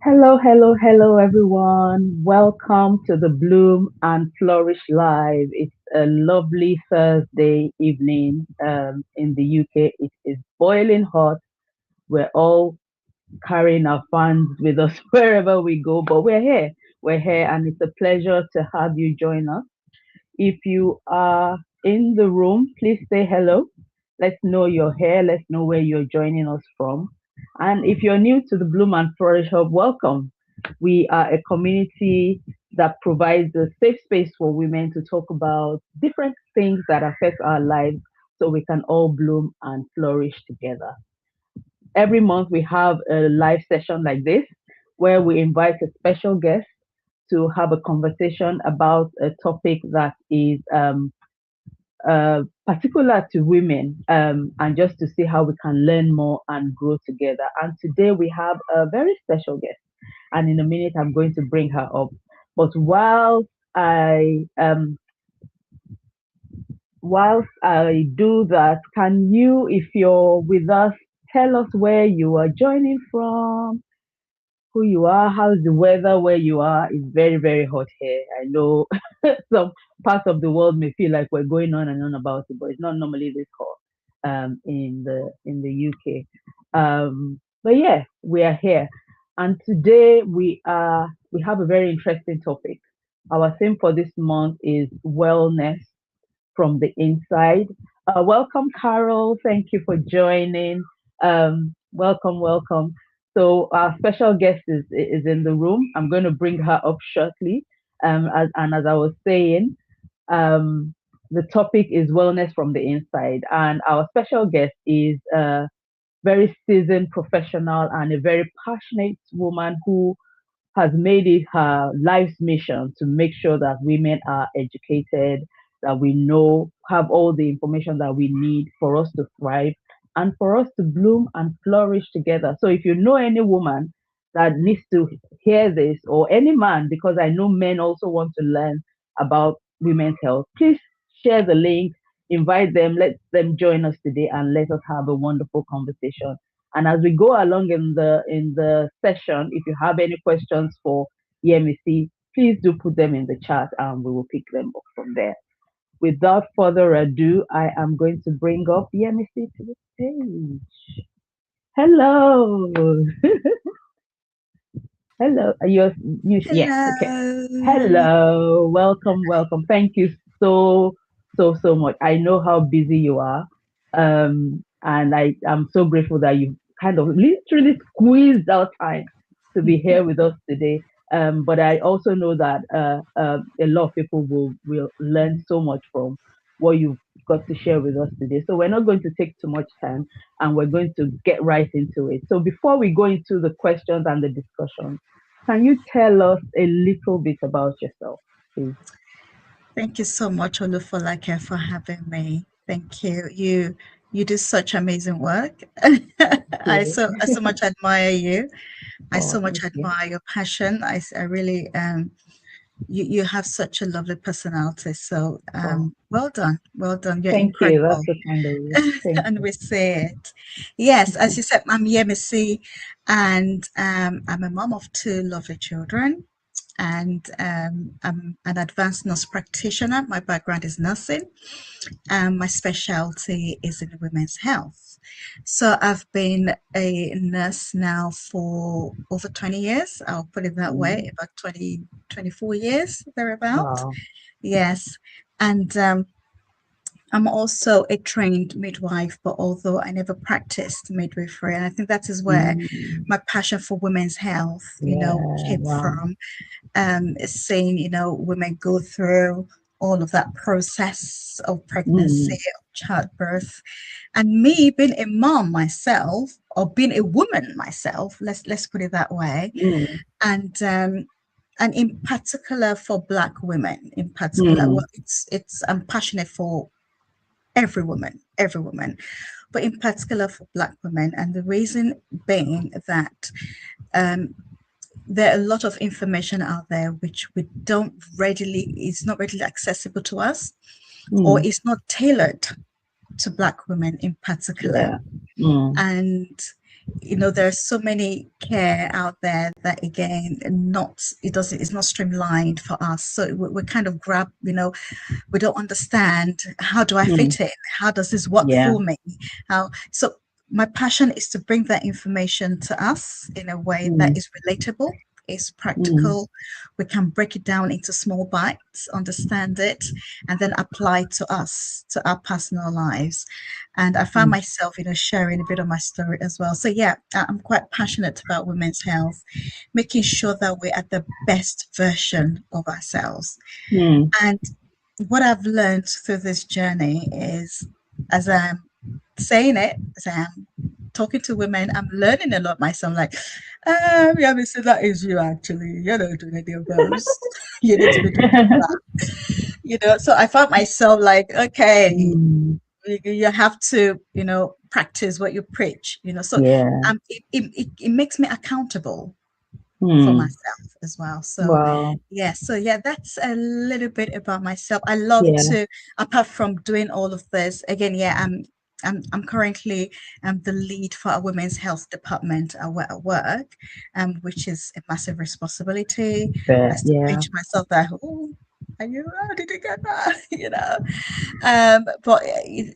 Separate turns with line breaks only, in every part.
Hello, hello, hello, everyone. Welcome to the Bloom and Flourish Live. It's a lovely Thursday evening in the UK. It is boiling hot. We're all carrying our fans with us wherever we go, but we're here. We're here, and it's a pleasure to have you join us. If you are in the room, please say hello. Let's know you're here. Let's know where you're joining us from. And if you're new to the Bloom and Flourish Hub, welcome. We are a community that provides a safe space for women to talk about different things that affect our lives so we can all bloom and flourish together. Every month we have a live session like this where we invite a special guest to have a conversation about a topic that is particular to women, and just to see how we can learn more and grow together. And today we have a very special guest, and in a minute I'm going to bring her up. But I um, whilst I do that, can you, if you're with us, tell us where you are joining from, who you are, how's the weather where you are? It's very, very hot here. I know some parts of the world may feel like we're going on and on about it, but it's not normally this hot in the UK. But yeah, we are here. And today we have a very interesting topic. Our theme for this month is wellness from the inside. Welcome, Carol. Thank you for joining. Welcome, welcome. So our special guest is in the room. I'm going to bring her up shortly. And as I was saying, um, the topic is wellness from the inside, and our special guest is a very seasoned professional and a very passionate woman who has made it her life's mission to make sure that women are educated, that we know, have all the information that we need for us to thrive and for us to bloom and flourish together. So if you know any woman that needs to hear this, or any man, because I know men also want to learn about women's health, please share the link, invite them, let them join us today, and let us have a wonderful conversation. And as we go along in the session, if you have any questions for EMC, please do put them in the chat and we will pick them up from there. Without further ado, I am going to bring up EMC to the stage. Hello. Hello. Yeah, okay.
Hello.
Hello. Welcome, welcome. Thank you so much. I know how busy you are. And I am so grateful that you kind of literally squeezed out time to be here with us today. But I also know that a lot of people will learn so much from what you've got to share with us today. So we're not going to take too much time, and we're going to get right into it. So before we go into the questions and the discussion, can you tell us a little bit about yourself, please?
Thank you so much, Olufolake, for having me. Thank you. You do such amazing work.
Thank you.
I so much admire you. I
Oh,
so much
thank you.
admire your passion. I really you have such a lovely personality. So
Oh,
well done. Well done. You're
thank you.
incredible.
That's so kind of you. Thank
And
you.
we say it. Yes, as you said, I'm Yemisi, and I'm a mom of two lovely children, and I'm an advanced nurse practitioner. My background is nursing, and my specialty is in women's health. So I've been a nurse now for over 20 years. I'll put it that way,
Mm,
about 20, 24 years, thereabout.
wow.
Yes. And I'm also a trained midwife, but although I never practiced midwifery, and I think that is where
Mm,
my passion for women's health,
yeah.
came
Wow.
from. Seeing, women go through all of that process of pregnancy,
Mm,
of childbirth, and me being a mom myself, or being a woman myself, let's put it that way,
mm,
and in particular for Black women, in particular,
mm,
well, it's I'm passionate for every woman, but in particular for Black women. And the reason being that um, there are a lot of information out there which we don't readily, it's not readily accessible to us, or
mm,
it's not tailored to Black women in particular.
yeah. Mm,
And there's so many care out there that again not it doesn't it's not streamlined for us, so we kind of grab, we don't understand, how do I
Mm,
fit in, how does this work
yeah.
for me, how so my passion is to bring that information to us in a way that
Mm,
is relatable, is
mm,
practical. We can break it down into small bites, understand it, and then apply it to us, to our personal lives. And I found
mm,
myself, sharing a bit of my story as well. So yeah, I'm quite passionate about women's health, making sure that we're at the best version of ourselves.
mm.
And what I've learned through this journey is, as I'm saying it, as I'm talking to women, I'm learning a lot myself. Like, yeah, Mr. That is you actually. You're not doing any of those. You need to be doing all that. So I found myself like, okay,
Mm,
you have to, practice what you preach. So
yeah.
it makes me accountable for
Mm,
myself as well. So
wow.
yeah, that's a little bit about myself. I love
Yeah.
to, apart from doing all of this, again, yeah, I'm currently the lead for a women's health department at work, which is a massive responsibility. I
But
still
yeah.
pinch myself that, oh, are you, how did you get that? But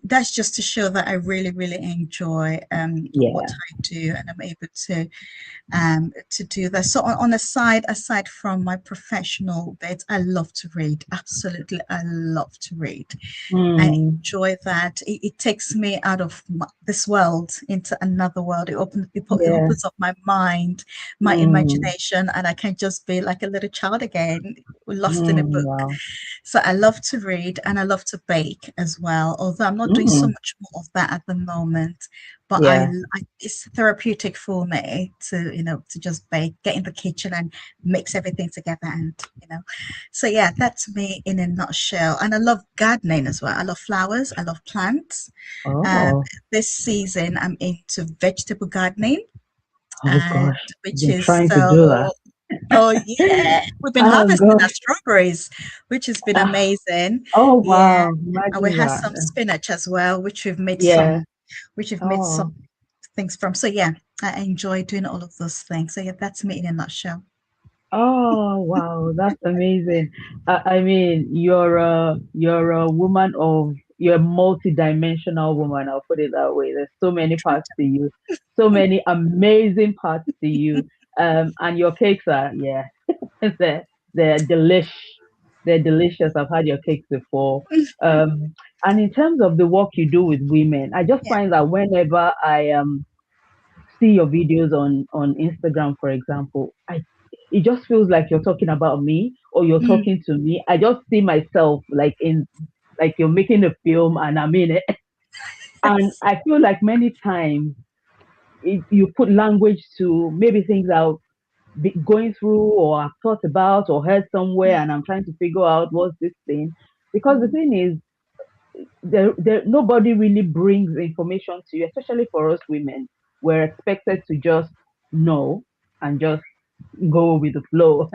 that's just to show that I really, really enjoy what
Yeah.
I do, and I'm able to do that. So on the side, aside from my professional bit, I love to read. Absolutely, I love to read. I
Mm,
enjoy that. It takes me out of this world into another world. It
yeah.
opens up my mind, my
Mm,
imagination, and I can just be like a little child again, lost in a
mm,
book.
wow.
So I love to read and I love to bake as well, although I'm not doing so
Mm,
much more of that at the moment. But
yeah.
it's therapeutic for me to, to just bake, get in the kitchen and mix everything together, and, so yeah, that's me in a nutshell. And I love gardening as well. I love flowers. I love plants. Um,
Oh.
this season I'm into vegetable gardening,
Oh
and
gosh. I've
which
been
is
trying to do that.
so. Oh yeah, we've been
Oh
harvesting our
gosh.
strawberries, which has been
Ah,
amazing.
oh
Yeah,
wow.
and we
Imagine
have
that.
some spinach as well,
Yeah.
which we've made some
Oh.
things from. So yeah, I enjoy doing all of those things. So yeah, that's me in a nutshell.
Oh wow, that's amazing. I mean, you're a woman of you're a multi-dimensional woman, I'll put it that way. There's so many parts to you, so many amazing parts to you. And your cakes are, yeah, they're they're delish. They're delicious. I've had your cakes before. Um, and in terms of the work you do with women, I just
Yeah.
find that whenever I see your videos on Instagram, for example, I it just feels like you're talking about me or you're
Mm,
talking to me. I just see myself like you're making a film and I'm in it. And
yes.
I feel like many times you put language to maybe things I'll be going through or I've thought about or heard somewhere and I'm trying to figure out what's this thing. Because the
Mm,
thing is, nobody really brings information to you, especially for us women. We're expected to just know and just go with the flow.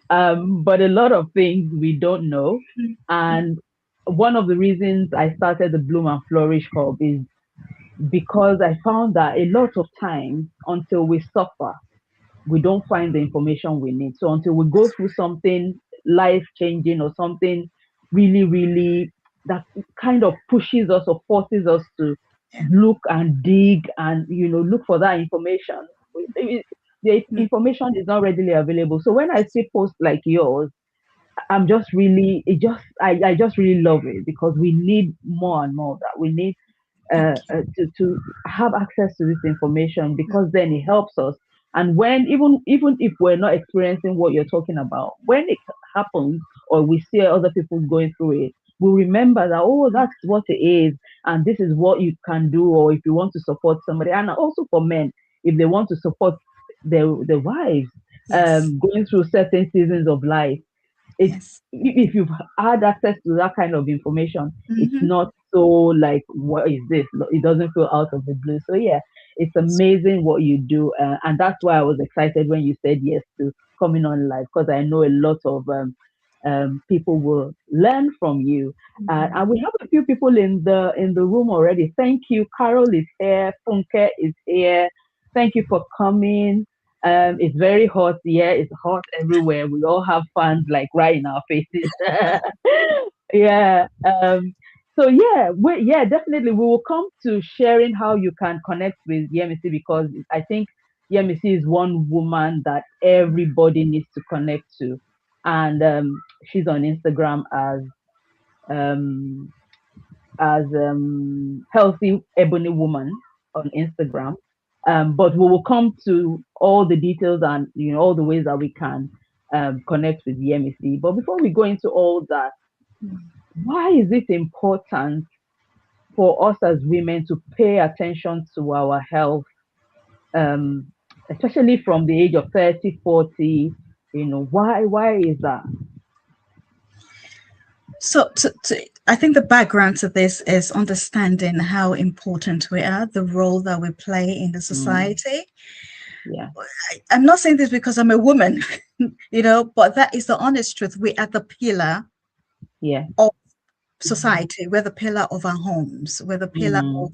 But a lot of things we don't know.
mm, mm,
And one of the reasons I started the Bloom and Flourish Hub is because I found that a lot of times until we suffer, we don't find the information we need. So until we go through something life changing or something really, really that kind of pushes us or forces us to
yeah.
look and dig and look for that information. The
Mm,
information is not readily available. So when I see posts like yours, I'm just really it just I just really love it because we need more and more of that. We need
thank you.
to have access to this information because then it helps us. And when even if we're not experiencing what you're talking about, when it happens or we see other people going through it, we remember that
Mm,
that's what it is, and this is what you can do, or if you want to support somebody, and also for men, if they want to support their wives
yes.
going through certain seasons of life it's
Yes.
if you've had access to that kind of information, it's
Mm-hmm.
not so like what is this? It doesn't feel out of the blue. So yeah, it's amazing what you do, and that's why I was excited when you said yes to coming on live because I know a lot of people will learn from you,
Mm,
and we have a few people in the room already. Thank you. Carol is here. Funke is here. Thank you for coming. It's very hot. Yeah, it's hot everywhere. We all have fans like right in our faces. Yeah. So yeah, yeah, definitely we will come to sharing how you can connect with Yemisi, because I think Yemisi is one woman that everybody needs to connect to, and she's on Instagram um as healthy ebony woman on Instagram. But we will come to all the details and all the ways that we can connect with the MEC. But before we go into all that, why is it important for us as women to pay attention to our health, um, especially from the age of 30, 40? Why is that?
So, I think the background to this is understanding how important we are, the role that we play in the
Mm,
society.
yeah,
I'm not saying this because I'm a woman, but that is the honest truth. We are the pillar
yeah.
of society. We're the pillar of our homes.
Mm,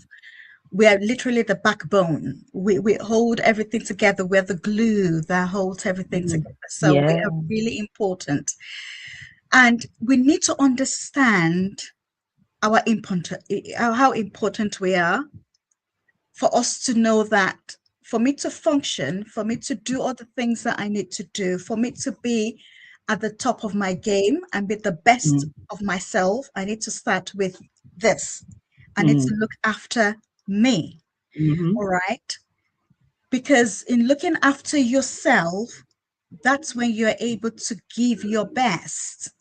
We are literally the backbone. We hold everything together. We're the glue that holds everything
mm,
together. So we
yeah.
are really important. And we need to understand our important how important we are for us to know that for me to function, for me to do all the things that I need to do, for me to be at the top of my game and be the best
Mm,
of myself, I need to start with this. I need to
mm,
look after me.
mm-hmm,
All right. Because in looking after yourself, that's when you're able to give your best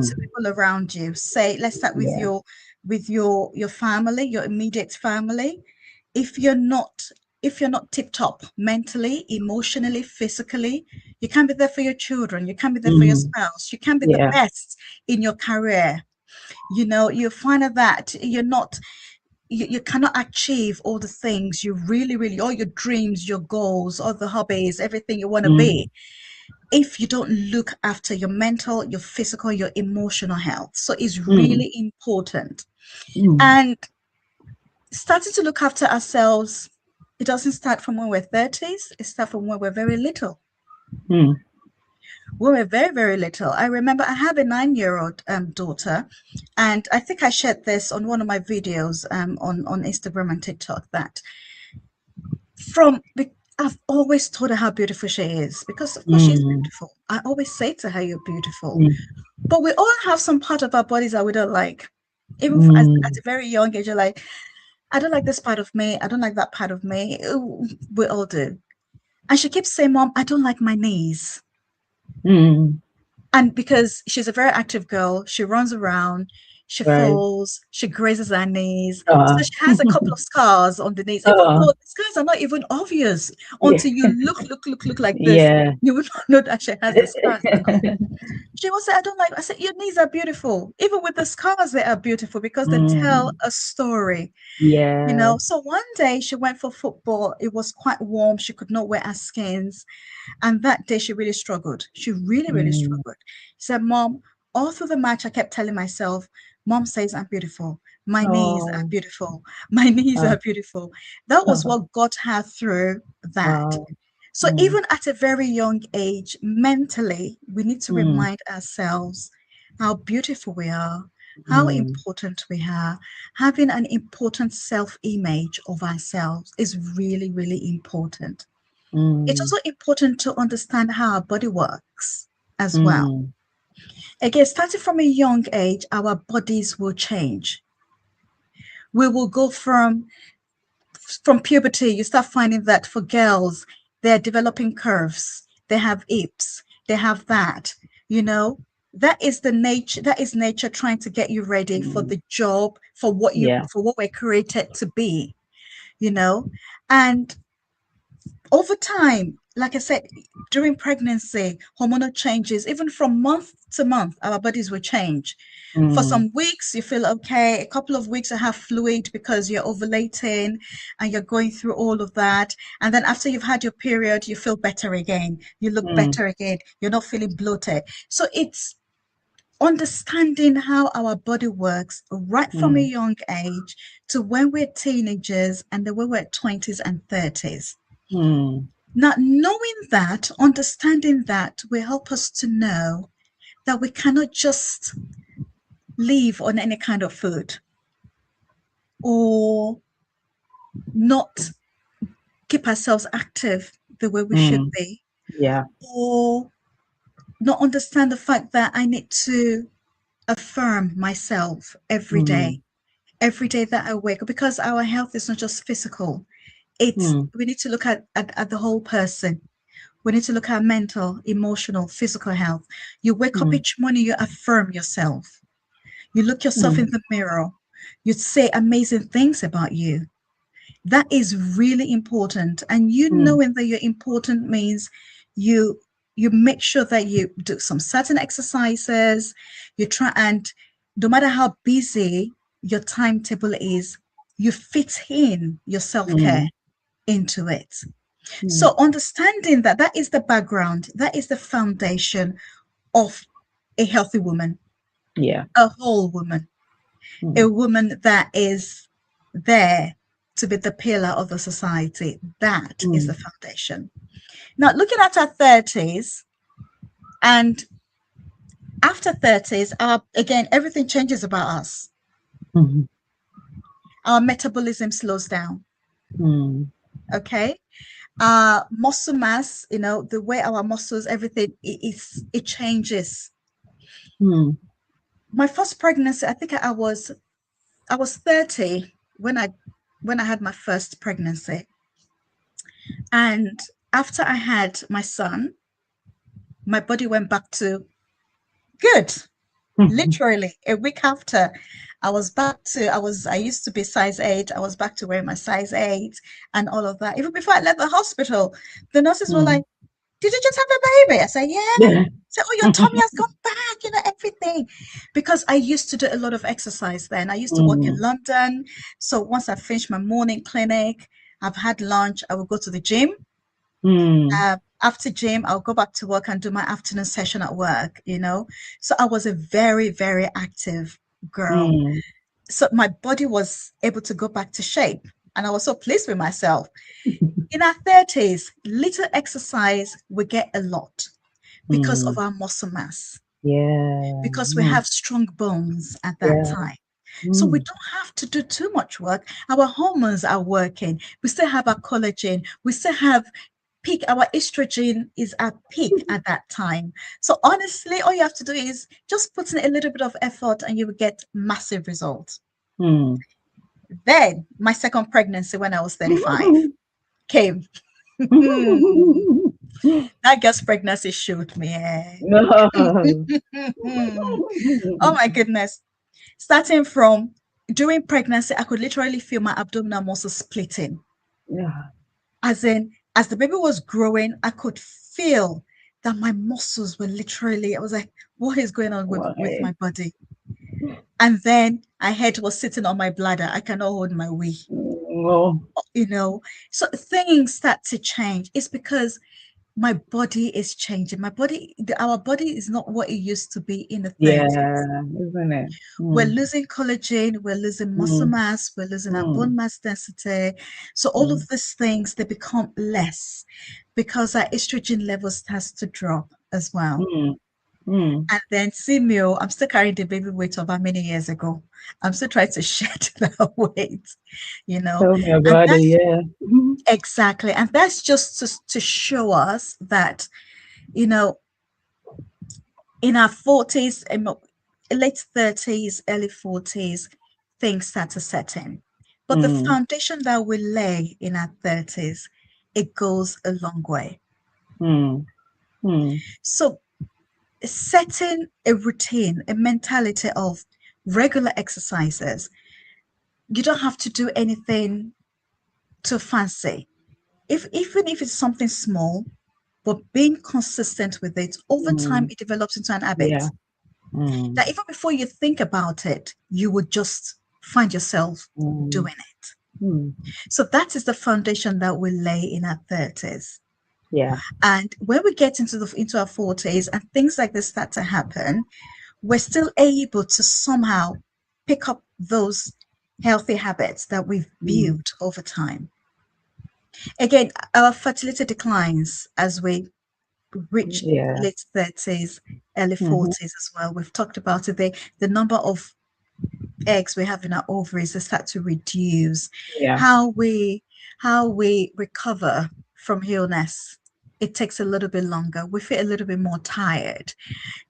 to
mm,
people around you. Say, let's start with
yeah.
your family, your immediate family. If you're not if you're not tip top mentally, emotionally, physically, you can't be there for your children, you can't be there for your
Mm,
spouse, you can't be the
yeah.
best in your career. You find out that you cannot achieve all the things you really, all your dreams, your goals, all the hobbies, everything you want to
Mm,
be, if you don't look after your mental, your physical, your emotional health. So it's
mm,
really important.
mm,
And starting to look after ourselves, it doesn't start from when we're 30s, it starts from when we're very little.
mm,
When we're very, very little. I remember I have a 9-year-old daughter, and I think I shared this on one of my videos on Instagram and TikTok that from I've always told her how beautiful she is because, of course, she's
mm,
beautiful. I always say to her, "You're beautiful."
mm,
But we all have some part of our bodies that we don't like. Even at
mm,
a very young age, you're like, I don't like this part of me. I don't like that part of me. We all do. And she keeps saying, Mom, I don't like my knees.
mm.
And because she's a very active girl, she runs around, she
Right.
falls, she grazes her knees.
Uh,
So she has a couple of scars on the knees, even
uh,
though the scars are not even obvious
yeah.
until you look like this.
Yeah.
You will not know that she has the scars. She will say, I don't like, I said, your knees are beautiful. Even with the scars, they are beautiful because they tell
Mm,
a story.
yeah.
So one day she went for football. It was quite warm. She could not wear her skins. And that day she really struggled. She really, really
Mm,
struggled. She said, Mom, all through the match, I kept telling myself, Mom says I'm beautiful. My knees are
oh,
beautiful. My knees
uh,
are beautiful. That was what got her through that.
wow.
So
Mm,
even at a very young age, mentally, we need to
mm,
remind ourselves how beautiful we are, how
mm,
important we are. Having an important self-image of ourselves is really, really important. It's
mm,
also important to understand how our body works as well.
mm,
Again, starting from a young age, our bodies will change. We will go from puberty. You start finding that for girls, they're developing curves, they have hips, they have that, you know. That is nature trying to get you ready for
mm,
the job,
yeah.
for what we're created to be, you know. And over time, like I said, during pregnancy, hormonal changes, even from month to month, our bodies will change. For
Mm,
some weeks, you feel okay. A couple of weeks, you have fluid because you're ovulating and you're going through all of that. And then after you've had your period, you feel better again. You look
mm,
better again. You're not feeling bloated. So it's understanding how our body works right from a
mm,
young age to when we're teenagers and then when we're 20s and 30s.
Mm.
Now, knowing that, understanding that will help us to know that we cannot just live on any kind of food or not keep ourselves active the way we should
Mm.
be,
Yeah.
or not understand the fact that I need to affirm myself
Mm.
every day that I wake up, because our health is not just physical. It's
Mm.
we need to look at the whole person. We need to look at mental, emotional, physical health. You wake up
Mm.
each morning, you affirm yourself. You look yourself in
Mm.
the mirror. You say amazing things about you. That is really important. And you
Mm.
knowing that you're important means you you make sure that you do some certain exercises. You try, and no matter how busy your timetable is, you fit in your self-care
Mm.
into it.
Mm.
So understanding that that is the background, that is the foundation of a healthy woman,
Yeah.
a whole woman, a
Mm.
woman that is there to be the pillar of the society. That is the
Mm.
foundation. Now, looking at our 30s and after 30s, again, everything changes about us.
Mm.
Our metabolism slows down.
Mm.
Okay. Muscle mass, the way our muscles, everything, it changes.
Mm.
My first pregnancy, I think I was 30 when I had my first pregnancy. And after I had my son, my body went back to good.
Mm.
Literally a week after, I used to be size 8. I was back to wearing my size 8 and all of that. Even before I left the hospital, the nurses were like,
Mm.
"Did you just have a baby?" I said, "Yeah."
Yeah.
So, "Oh, your tummy has gone back, everything." Because I used to do a lot of exercise then. I used to work in
Mm.
London. So once I finished my morning clinic, I've had lunch, I will go to the gym.
Mm.
After gym, I'll go back to work and do my afternoon session at work. So I was a very, very active girl.
Mm.
So my body was able to go back to shape. And I was so pleased with myself. In our 30s, little exercise, we get a lot because of
Mm.
our muscle mass,
Yeah.
because we
Mm.
have strong bones at that
Yeah.
time. So we
Mm.
don't have to do too much work. Our hormones are working. We still have our collagen. We still have peak. Our estrogen is at peak at that time. So honestly, all you have to do is just put in a little bit of effort and you will get massive results.
Mm.
Then my second pregnancy when I was 35 came. That girl's pregnancy showed me.
No.
Oh my goodness. Starting from during pregnancy, I could literally feel my abdominal muscles splitting.
Yeah.
As in, as the baby was growing, I could feel that my muscles were literally, I was like, what is going on with
Why?
my body? And then I head was sitting on my bladder. I cannot hold my wee,
No.
you know. So things start to change. It's because my body is changing. Our body is not what it used to be in the 30s.
Yeah, isn't it?
We're
Mm.
losing collagen, we're losing muscle
Mm.
mass, we're losing our bone
Mm.
mass density. So all of
Mm.
these things, they become less because our estrogen levels has to drop as well.
Mm. Mm.
And then see me, oh, I'm still carrying the baby weight of how many years ago. I'm still trying to shed that weight, you know.
Tell me
And
about it.
that's
Yeah. Mhm.
exactly, and that's just to show us that, you know, in our 40s, late 30s, early 40s, things start to set in. But the
Mm.
foundation that we lay in our 30s, it goes a long way.
Mm. Mm.
So setting a routine, a mentality of regular exercises, you don't have to do anything too fancy. Even if it's something small, but being consistent with it, over time
Mm.
it develops into an habit
Yeah. Mm.
that even before you think about it, you would just find yourself
Mm.
doing it.
Mm.
So that is the foundation that we lay in our 30s.
Yeah.
And when we get into our 40s and things like this start to happen, we're still able to somehow pick up those healthy habits that we've
Mm.
built over time. Again, our fertility declines as we reach
Yeah.
late 30s, early
Mm-hmm.
40s as well. We've talked about it. The number of eggs we have in our ovaries they start to reduce.
Yeah.
How we how we recover from illness, it takes a little bit longer. We feel a little bit more tired.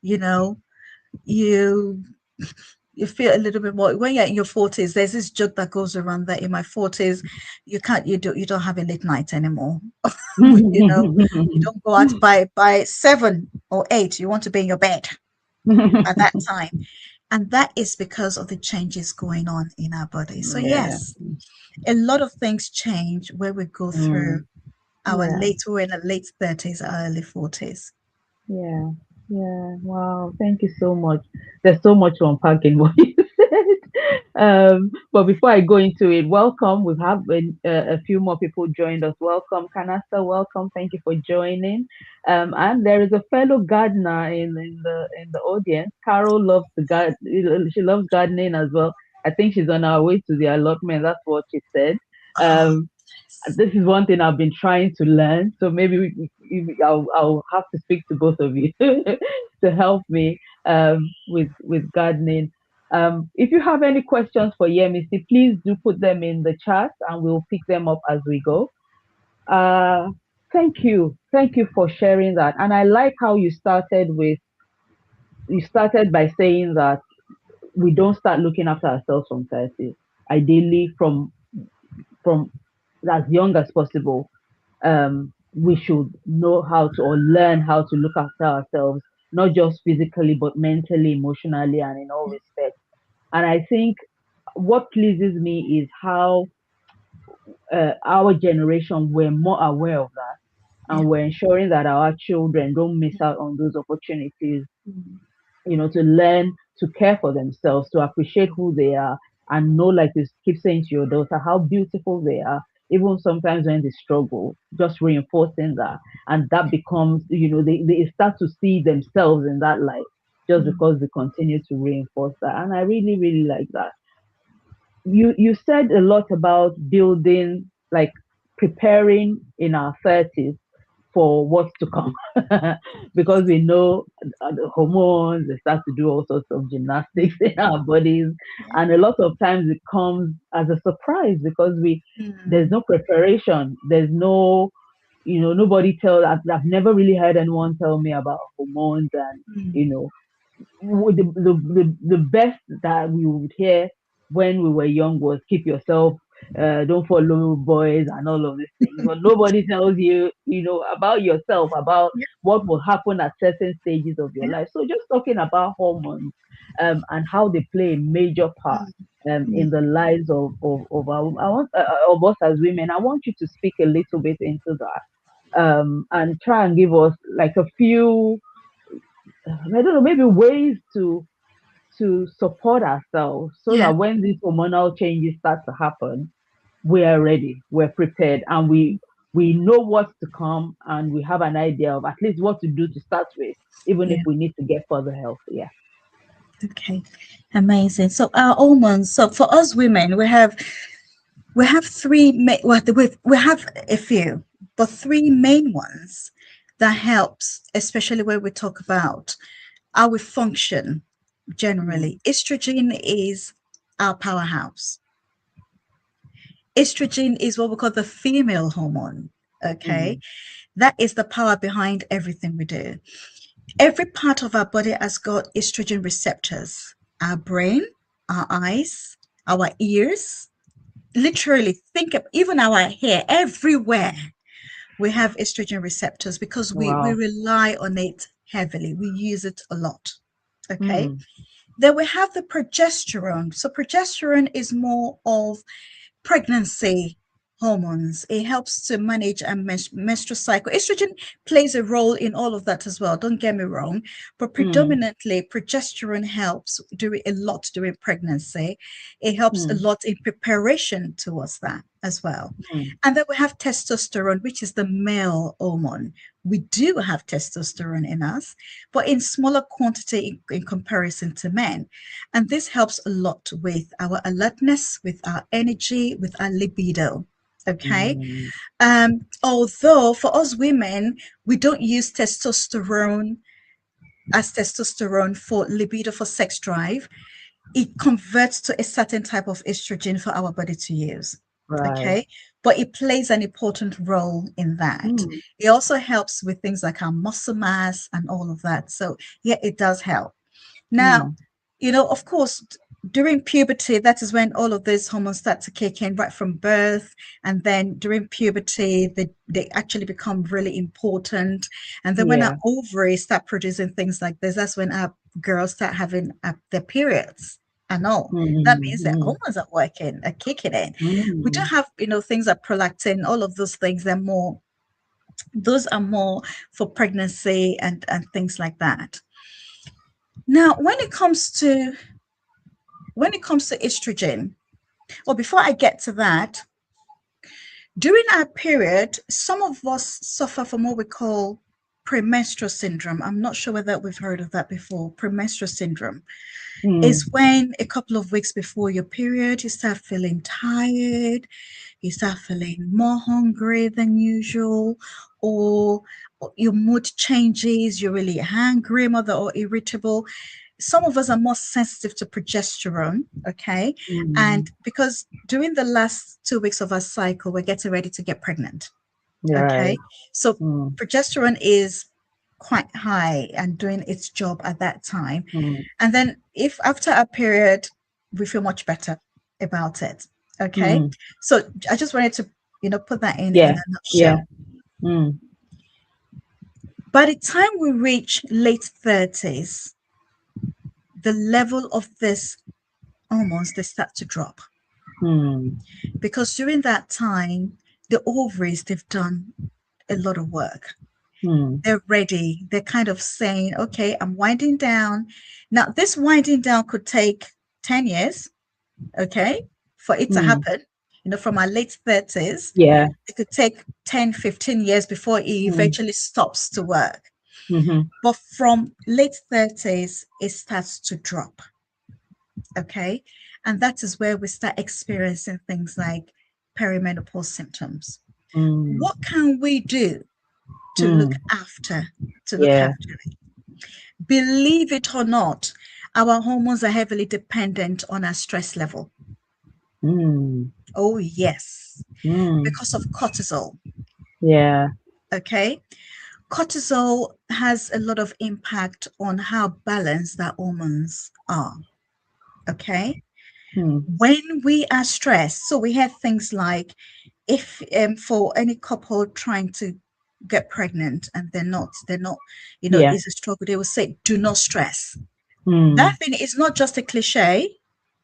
You know, you you feel a little bit more when you're in your 40s. There's this joke that goes around that in my 40s, you don't have a late night anymore. You know, you don't go out by 7 or 8. You want to be in your bed at that time. And that is because of the changes going on in our body. So,
Yeah.
yes, a lot of things change where we go through
Mm. Yeah.
we're in the late 30s, early 40s.
Yeah, yeah. Wow, thank you so much. There's so much to unpack in what you said. But before I go into it, welcome. We've had a few more people joined us. Welcome, Canasta. Welcome. Thank you for joining. And there is a fellow gardener in the audience. Carol loves the garden. She loves gardening as well. I think she's on her way to the allotment. That's what she said.
Oh,
Um, this is one thing I've been trying to learn. So maybe I'll have to speak to both of you to help me with gardening. If you have any questions for Yemisi, please do put them in the chat and we'll pick them up as we go. Uh, thank you for sharing that. And I like how you started by saying that we don't start looking after ourselves from 30. Ideally, from as young as possible, we should know how to or learn how to look after ourselves, not just physically, but mentally, emotionally, and in all respects. And I think what pleases me is how our generation were more aware of that,
yeah.
and we're ensuring that our children don't miss out on those opportunities,
Mm,
to learn to care for themselves, to appreciate who they are, and know, like you keep saying to your daughter, how beautiful they are, even sometimes when they struggle, just reinforcing that. And that becomes, they start to see themselves in that light just
mm,
because we continue to reinforce that. And I really, really like that. You said a lot about building, like preparing in our 30s for what's to come because we know the hormones, they start to do all sorts of
mm,
gymnastics in our bodies,
yeah.
and a lot of times it comes as a surprise because we there's
Mm,
no preparation, there's no, nobody I've never really heard anyone tell me about hormones, and
mm,
you know the best that we would hear when we were young was keep yourself, don't follow boys and all of these things. But nobody tells you, about yourself, about
yeah.
what will happen at certain stages of your
Yeah.
life. So just talking about hormones, and how they play a major part
Mm,
in the lives of us as women. I want you to speak a little bit into that, and try and give us like a few, I don't know, maybe ways to support ourselves so
yeah.
that when these hormonal changes start to happen, we are ready, we're prepared, and we know what's to come, and we have an idea of at least what to do to start with, even if
Yeah.
we need to get further help. Yeah.
Okay. Amazing. So our hormones. So for us women, we have three main. Well, we have a few, but three main ones that helps, especially when we talk about how we function
Mm,
generally. Estrogen is our powerhouse. Estrogen is what we call the female hormone. Okay,
mm,
that is the power behind everything we do. Every part of our body has got estrogen receptors. Our brain, our eyes, our ears. Literally, think of even our hair, everywhere we have estrogen receptors because we
wow.
rely on it heavily. We use it a lot. Okay.
Mm,
Then we have the progesterone. So, progesterone is more of pregnancy hormones. It helps to manage a menstrual cycle. Estrogen plays a role in all of that as well. Don't get me wrong, but
mm,
predominantly progesterone helps do a lot during pregnancy. It helps a
mm,
lot in preparation towards that as well.
mm,
And then we have testosterone, which is the male hormone. We do have testosterone in us, but in smaller quantity in comparison to men. And this helps a lot with our alertness, with our energy, with our libido. Okay.
Mm.
Although for us women, we don't use testosterone as testosterone for libido, for sex drive. It converts to a certain type of estrogen for our body to use.
Right.
Okay. But it plays an important role in that.
Mm.
It also helps with things like our muscle mass and all of that. So, yeah, it does help. Now,
Mm.
of course, during puberty, that is when all of these hormones start to kick in right from birth. And then during puberty, they actually become really important. And then when our
Yeah.
ovaries start producing things like this, that's when our girls start having their periods and all. That
Mm.
means that
Mm.
hormones are working, are kicking in. We do
Mm.
have, things like prolactin, all of those things, those are more for pregnancy and things like that. Now, when it comes to estrogen, well, before I get to that, during our period, some of us suffer from what we call premenstrual syndrome. I'm not sure whether we've heard of that before. Premenstrual syndrome is
Mm.
when a couple of weeks before your period, you start feeling tired, you start feeling more hungry than usual, or your mood changes, you're really angry, mother, or irritable. Some of us are more sensitive to progesterone, okay?
Mm.
And because during the last 2 weeks of our cycle, we're getting ready to get pregnant,
Right.
okay? So
Mm.
progesterone is quite high and doing its job at that time.
Mm.
And then if after a period, we feel much better about it, okay?
Mm.
So I just wanted to, put that in
Yeah.
a
Yeah.
nutshell.
Mm.
By the time we reach late 30s, the level of this hormones, they start to drop,
Mm.
because during that time, the ovaries, they've done a lot of work.
Mm.
They're ready. They're kind of saying, okay, I'm winding down. Now, this winding down could take 10 years, okay, for it to
Mm.
happen. From our late 30s,
Yeah.
it could take 10, 15 years before it
Mm.
eventually stops to work.
Mm-hmm.
But from late 30s, it starts to drop, okay? And that is where we start experiencing things like perimenopause symptoms.
Mm.
What can we do to look
Mm.
after to look
Yeah.
after it? Believe it or not, our hormones are heavily dependent on our stress level.
Mm.
Oh, yes,
Mm.
because of cortisol.
Yeah.
Okay. Cortisol has a lot of impact on how balanced our hormones are. Okay.
Mm.
When we are stressed, so we have things like, if for any couple trying to get pregnant and they're not,
Yeah.
is a struggle, they will say, do not stress.
Mm.
That thing is not just a cliche.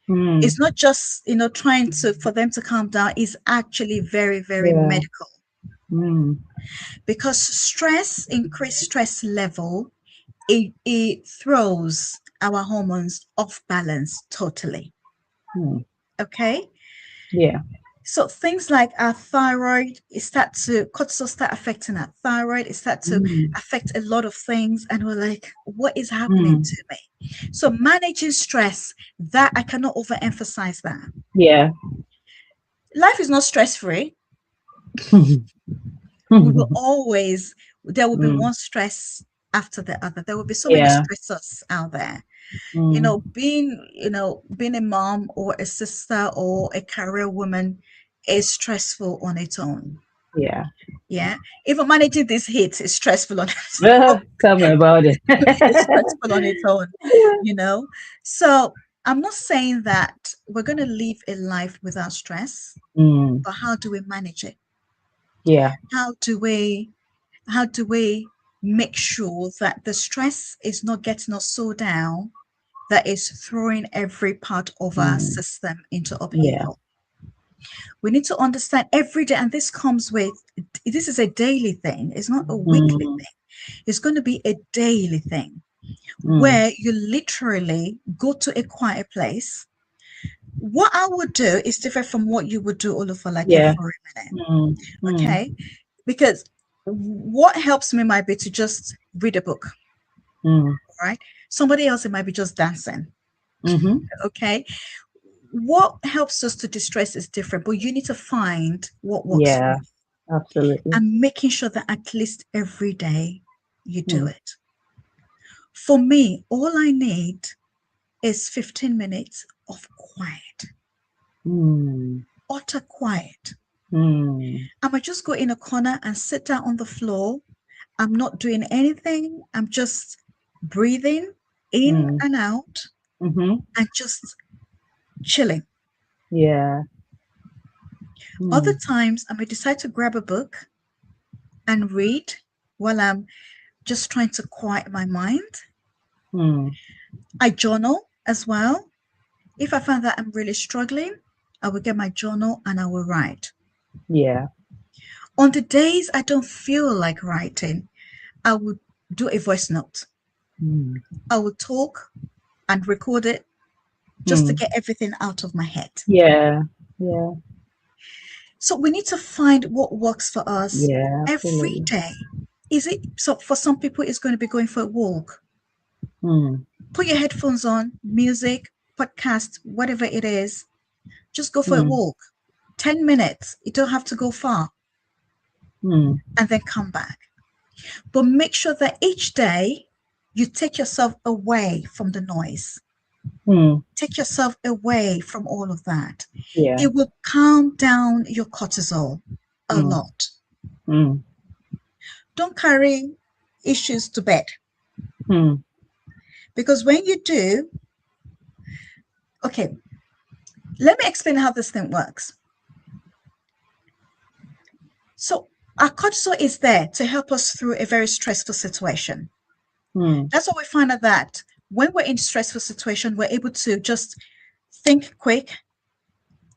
Mm.
It's not just, trying to for them to calm down. It's actually very, very
Yeah.
medical,
Mm.
because increased stress level, it throws our hormones off balance totally.
Mm.
Okay.
Yeah.
So things like our thyroid, cortisol start affecting our thyroid, it start to
Mm.
affect a lot of things. And we're like, what is happening
Mm.
to me? So managing stress, that I cannot overemphasize that.
Yeah.
Life is not stress free. We will always, there will be
Mm.
one stress after the other. There will be so many
Yeah.
stressors out there.
Mm.
Being a mom or a sister or a career woman is stressful on its own.
Yeah.
Yeah. Even managing this heat is stressful on its own.
Tell me about it.
It's stressful on its own, you know. So I'm not saying that we're going to live a life without stress,
Mm.
but how do we manage it?
Yeah.
How do we how do we make sure that the stress is not getting us so down that is throwing every part of our
Mm.
system into
Yeah.
upheaval? We need to understand every day, and this is a daily thing, it's not a weekly
Mm.
thing. It's going to be a daily thing
Mm.
where you literally go to a quiet place. What I would do is different from what you would do, all over like
Yeah.
every minute.
Mm. Mm.
Okay. Because what helps me might be to just read a book,
Mm.
right? Somebody else, it might be just dancing.
Mm-hmm.
Okay. what helps us to distress is different, but you need to find what works for
Yeah,
you
absolutely.
and making sure that at least every day you do
Mm,
it. For me, all I need is 15 minutes of quiet,
mm,
utter quiet.
mm,
I might just go in a corner and sit down on the floor. I'm not doing anything. I'm just breathing in
mm,
and out
mm-hmm.
and just chilling.
Yeah.
Other
Mm,
times, I may decide to grab a book and read while I'm just trying to quiet my mind.
mm,
I journal as well. If I find that I'm really struggling, I will get my journal and I will write.
yeah.
On the days I don't feel like writing, I would do a voice note.
Mm,
I will talk and record it just to
mm,
get everything out of my head.
yeah. Yeah.
So we need to find what works for us
Yeah,
every
absolutely.
day. Is it so? For some people, it's going to be going for a walk.
Mm,
Put your headphones on, music, podcast, whatever it is. Just go for a
mm,
walk. 10 minutes. You don't have to go far
mm,
and then come back. But make sure that each day you take yourself away from the noise.
mm,
Take yourself away from all of that.
yeah.
It will calm down your cortisol a
Mm,
lot.
mm,
Don't carry issues to bed
mm,
because when you do, okay, let me explain how this thing works. So, our cortisol is there to help us through a very stressful situation.
mm,
That's what we find out that when we're in stressful situation, we're able to just think quick,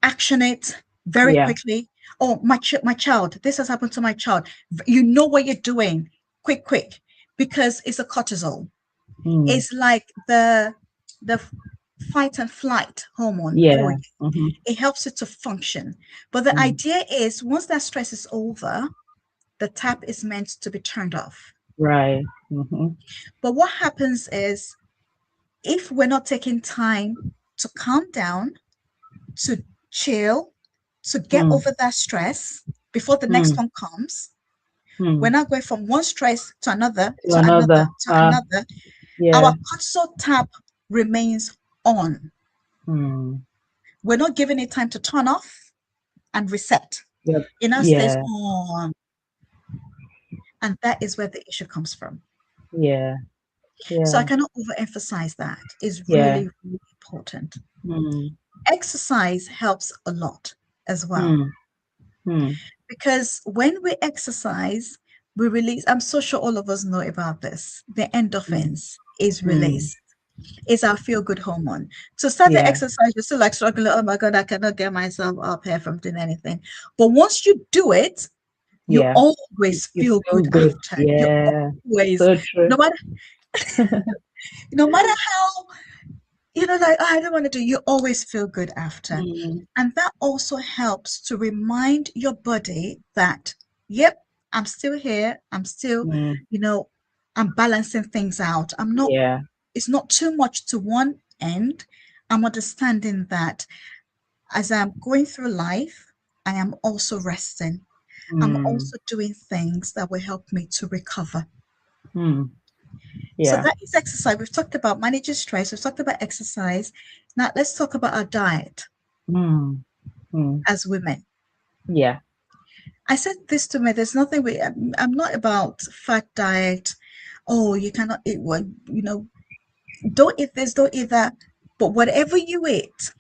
action it very
yeah.
quickly. Oh, my child, this has happened to my child. You know what you're doing, quick, because it's a cortisol.
Mm,
It's like the fight and flight hormone for
yeah.
you.
Mm-hmm.
It helps it to function. But the
Mm,
idea is once that stress is over, the tap is meant to be turned off.
right. Mm-hmm.
But what happens is if we're not taking time to calm down, to chill, to get
Mm,
over that stress before the next
mm,
one comes, we're
mm.
not going from one stress to another,
To another.
to another.
Yeah.
Our cortisol tap remains on.
Mm,
We're not giving it time to turn off and reset.
yep.
It now stays
Yeah.
on. And that is where the issue comes from.
Yeah.
So I
Yeah.
cannot overemphasize that. It's
Yeah.
really, really important.
Mm,
Exercise helps a lot as well.
mm, mm,
Because when we exercise, we release, I'm so sure all of us know about this. The
mm,
endorphins is
mm.
released. It's our feel good hormone. To start the
Yeah.
exercise, you're still like struggling. Oh my God, I cannot get myself up here from doing anything. But once you do it, you
Yeah.
always
You
feel
feel
good
good.
after. You
Yeah.
always,
So true.
no matter no matter how like, oh, I don't want to do, you always feel good after.
Mm,
And that also helps to remind your body that, yep, I'm still here. I'm still,
mm,
you know, I'm balancing things out.
yeah.
It's not too much to one end. I'm understanding that as I'm going through life, I am also resting. I'm
Mm,
also doing things that will help me to recover.
mm,
So
yeah.
that is exercise. We've talked about managing stress. We've talked about exercise. Now let's talk about our diet
Mm, mm,
as women.
yeah.
I said this to me. There's nothing I'm not about fat diet. Oh, you cannot eat one. Don't eat this. Don't eat that. But whatever you eat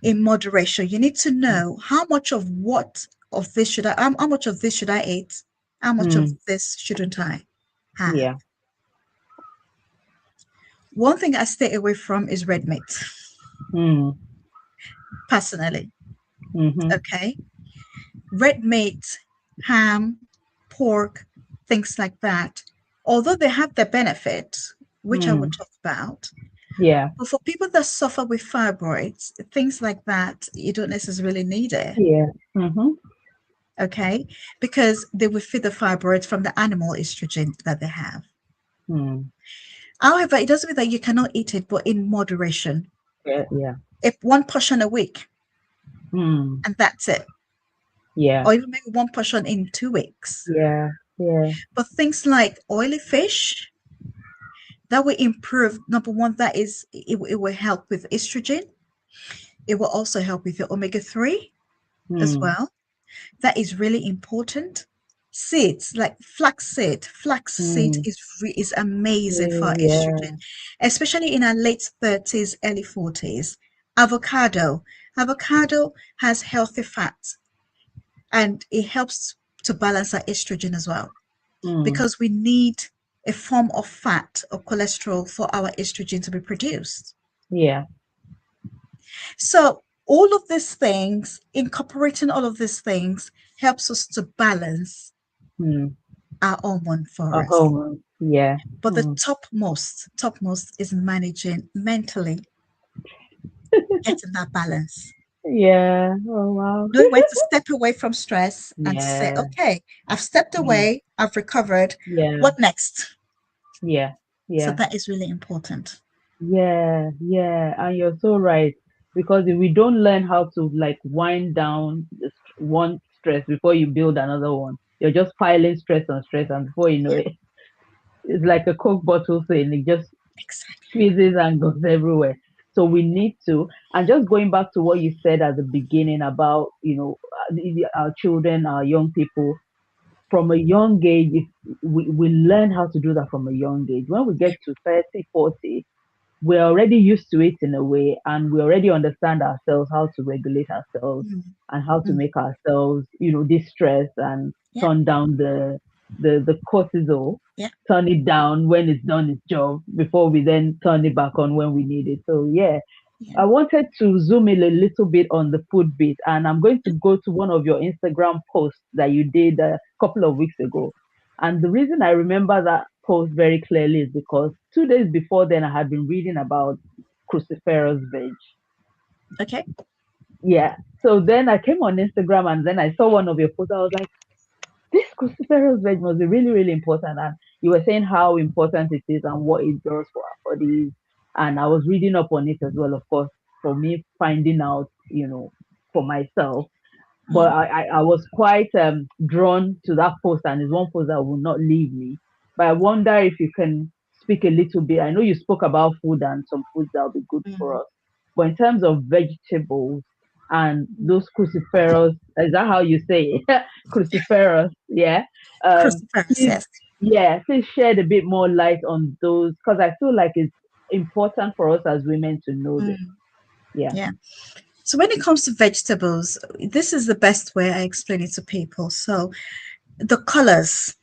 in moderation, you need to know how much of what of this should I. How much of this should I eat? How much of
Mm,
this shouldn't I have?
yeah.
One thing I stay away from is red meat.
Mm,
Personally,
mm-hmm.
okay. Red meat, ham, pork, things like that, although they have their benefits, which I will
Mm,
talk about,
yeah.
but for people that suffer with fibroids, things like that, you don't necessarily need it,
Yeah. Mm-hmm.
okay? Because they will feed the fibroids from the animal estrogen that they have.
Mm,
However, it doesn't mean that you cannot eat it, but in moderation.
yeah. Yeah.
if one portion a week,
Mm.
and that's it,
Yeah.
or even maybe one portion in 2 weeks.
Yeah. Yeah.
But things like oily fish, that will improve. Number one, that is, it will help with estrogen. It will also help with your omega-3 as
Mm.
well. That is really important. Seeds like flaxseed. Flaxseed
Mm.
is amazing for estrogen,
Yeah.
especially in our late 30s, early 40s. Avocado. Avocado has healthy fats, and it helps to balance our estrogen as well,
Mm.
because we need a form of fat or cholesterol for our estrogen to be produced.
Yeah.
So all of these things, incorporating all of these things, helps us to balance
Mm.
our hormone
A
for us.
home. Yeah.
But the
Mm.
topmost is managing mentally, getting that balance.
Yeah. Oh wow.
Knowing when to step away from stress and say,
Yeah.
okay, I've stepped
Mm.
away, I've recovered.
Yeah.
What next?
Yeah.
So
Yeah.
that is really important.
Yeah. Yeah. And you're so right. Because if we don't learn how to like wind down one stress before you build another one, you're just piling stress on stress, and before you know
Yeah,
it, it's like a Coke bottle thing. It just
exactly.
squeezes and goes everywhere. So we need to, and just going back to what you said at the beginning about, our children, our young people, from a young age, if we learn how to do that from a young age, when we
Yeah.
get to 30, 40, we're already used to it in a way, and we already understand ourselves, how to regulate ourselves
Mm,
and how to
mm,
make ourselves, distress and
yeah,
turn down the cortisol,
yeah,
turn it down when it's done its job before we then turn it back on when we need it. So yeah,
yeah.
I wanted to zoom in a little bit on the food bit, and I'm going to go to one of your Instagram posts that you did a couple of weeks ago. And the reason I remember that post very clearly is because 2 days before then, I had been reading about cruciferous veg.
Okay.
Yeah. So then I came on Instagram and then I saw one of your posts. I was like, this cruciferous veg must be really, really important. And you were saying how important it is and what it does for our bodies. And I was reading up on it as well, of course, for me finding out, for myself. But
Mm,
I was quite drawn to that post, and it's one post that will not leave me. But I wonder if you can speak a little bit. I know you spoke about food and some foods that will be good for
mm,
us. But in terms of vegetables and
mm.
those cruciferous, is that how you say it? Cruciferous, yeah.
Cruciferous,
Please,
yes.
yeah, please shed a bit more light on those, because I feel like it's important for us as women to know this.
Mm,
Yeah.
yeah. So when it comes to vegetables, this is the best way I explain it to people. So the colors,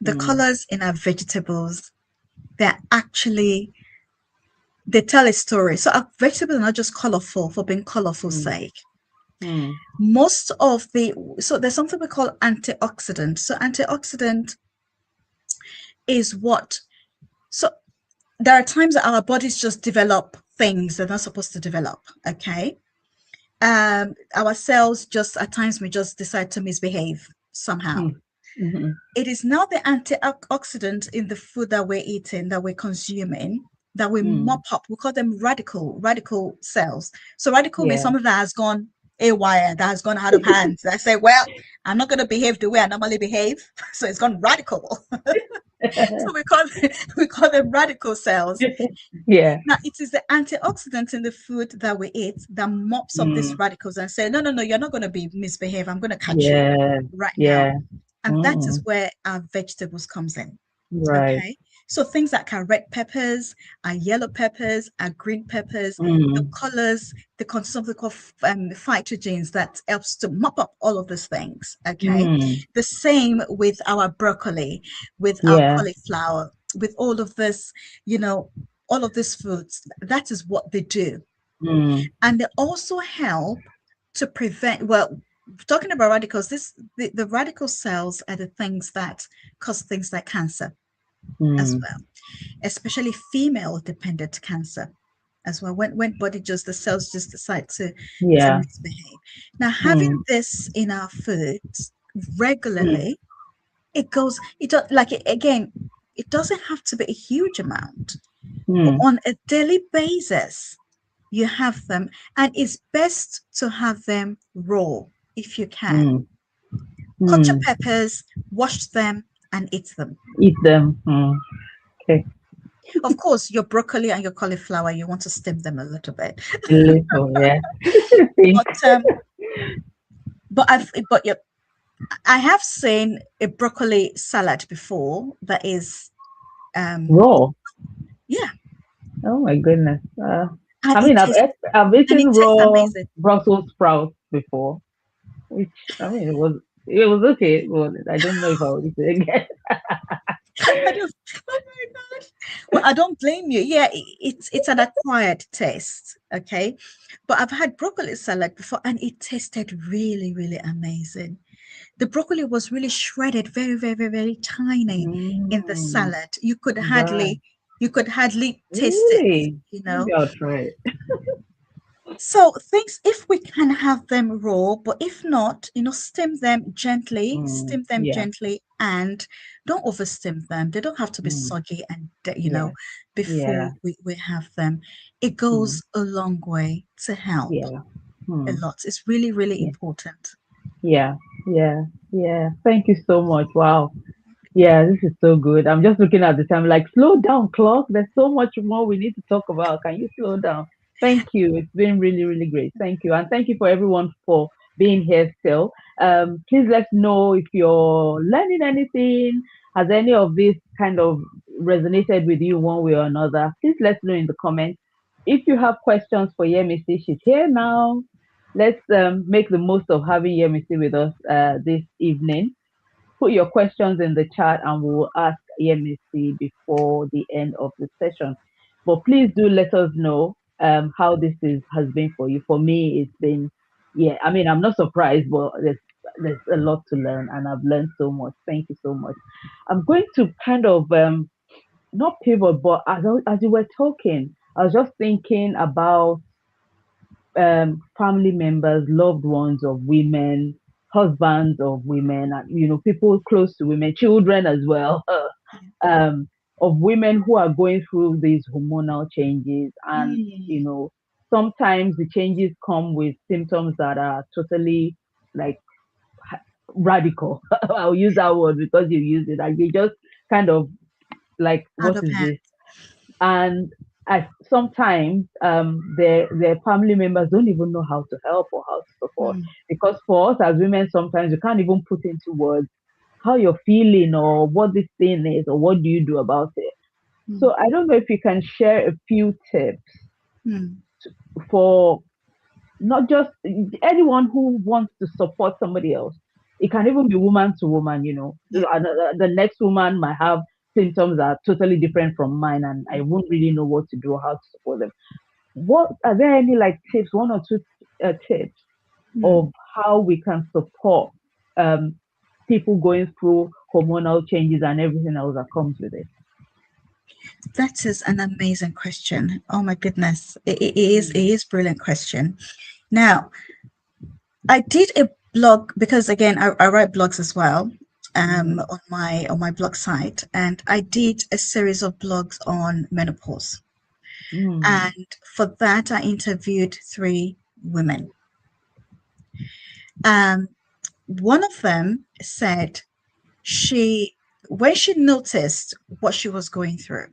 the
Mm,
colors in our vegetables, they're actually, they tell a story. So our vegetables are not just colorful for being colorful
mm,
sake.
mm,
Most of the, so there's something we call antioxidant. So antioxidant is what, so there are times that our bodies just develop things they're not supposed to develop. Okay. Our cells just at times may just decide to misbehave somehow.
mm, mhm,
It is now the antioxidant in the food that we're eating, that we're consuming, that we
mm.
mop up. We call them radical cells. So radical means
Yeah.
something that has gone awire, that has gone out of hand. I say, well, I'm not going to behave the way I normally behave, so it's gone radical. So we call them radical cells.
Yeah.
Now, it is the antioxidants in the food that we eat that mops up these
Mm.
radicals and say, no, no, no, you're not going to be misbehave. I'm going to catch you
Yeah.
right now.
Yeah.
And that is
Mm.
where our vegetables comes in.
Right.
Okay. So things like our red peppers, our yellow peppers, our green peppers, the
Mm.
colors, they contain something called phytogens that helps to mop up all of those things. Okay.
Mm.
The same with our broccoli, with our
Yeah.
cauliflower, with all of this, you know, all of these foods. That is what they do.
Mm.
And they also help to prevent, well, talking about radicals, the radical cells are the things that cause things like cancer as
Mm.
well, especially female dependent cancer as well, when body just, the cells just decide to
Yeah.
misbehave. Now, having
Mm.
this in our foods
Mm.
regularly, it goes, it don't, like, again, it doesn't have to be a huge amount, but
Mm.
on a daily basis, you have them, and it's best to have them raw if you can.
Mm.
Cut your
Mm.
peppers, wash them, and eat them.
Eat them. Mm. Okay.
Of course, your broccoli and your cauliflower, you want to steam them a little bit.
A little, yeah. Think
But yeah, I have seen a broccoli salad before that is
raw.
yeah,
Oh my goodness.
and
I mean, I've
and
eaten
it tastes
raw
amazing.
Brussels sprouts before, which I mean it was okay. Well, I don't know if I would eat it again.
I don't, oh my god. Well, I don't blame you. Yeah, it's an acquired taste, okay? But I've had broccoli salad before and it tasted really, really amazing. The broccoli was really shredded, very, very, very, very tiny in the
Mm,
salad.
right.
You could hardly taste it,
Really?
you know.
Maybe I'll try it.
So things, if we can have them raw, but if not,
Mm,
steam them
yeah.
gently, and don't over steam them. They don't have to be
Mm,
soggy and,
yeah.
before
Yeah.
we have them. It
Mm,
goes a long way to help
yeah.
a
Mm,
lot. It's really, really
yeah.
important.
Yeah. Yeah. Yeah. Thank you so much. Wow. Yeah, this is so good. I'm just looking at the time, like, slow down, clock. There's so much more we need to talk about. Can you slow down? Thank you. It's been really, really great. Thank you. And thank you for everyone for being here still. Please let us know if you're learning anything. Has any of this kind of resonated with you one way or another? Please let us know in the comments. If you have questions for Yemisi, she's here now. Let's make the most of having Yemisi with us this evening. Put your questions in the chat and we'll ask EMC before the end of the session. But please do let us know how this has been for you. For me, it's been, yeah, I mean, I'm not surprised, but there's a lot to learn and I've learned so much. Thank you so much. I'm going to kind of not pivot, but as you were talking, I was just thinking about family members, loved ones of women, husbands of women, and people close to women, children as well, um, of women who are going through these hormonal changes, and
Mm,
sometimes the changes come with symptoms that are totally like radical. I'll use that word because you use it. Like they just kind of like,
out
what
of
is
hand.
this? And sometimes their family members don't even know how to help or how to support,
Mm,
because for us as women sometimes you can't even put into words how you're feeling or what this thing is or what do you do about it.
mm,
So I don't know if you can share a few tips
mm.
for not just anyone who wants to support somebody else. It can even be woman to woman,
Yeah.
the next woman might have symptoms that are totally different from mine, and I won't really know what to do or how to support them. What are there any like tips, one or two tips
Mm.
of how we can support um, people going through hormonal changes and everything else that comes with it?
That is an amazing question. Oh my goodness. It
Mm,
is brilliant question. Now, I did a blog because again I write blogs as well
mm,
on my blog site, and I did a series of blogs on menopause.
mm,
And for that I interviewed three women. Um, one of them said she when she noticed what she was going through,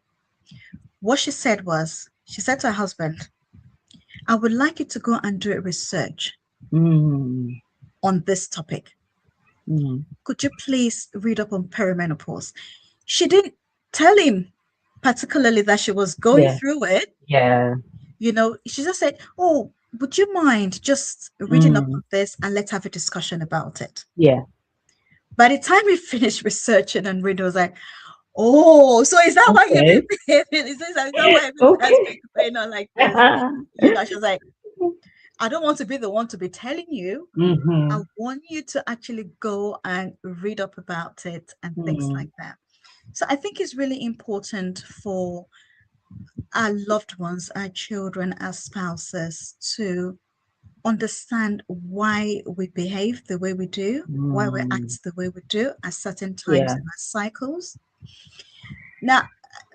what she said was she said to her husband, I would like you to go and do a research
mm,
on this topic.
mm.
Could you please read up on perimenopause? She didn't tell him particularly that she was going
Yeah,
through it.
yeah,
She just said, oh, would you mind just reading up
mm,
on this and let's have a discussion about it?
yeah.
By the time we finished researching and reading, I was like, oh, so is that why you've been
Okay.
behaving? Is that why everything has been
Okay.
going on like this? She was like, I don't want to be the one to be telling you. I
Mm-hmm.
want you to actually go and read up about it and things
Mm,
like that. So I think it's really important for our loved ones, our children, our spouses to understand why we behave the way we do, why we
mm,
act the way we do at certain times
yeah.
in our cycles. Now,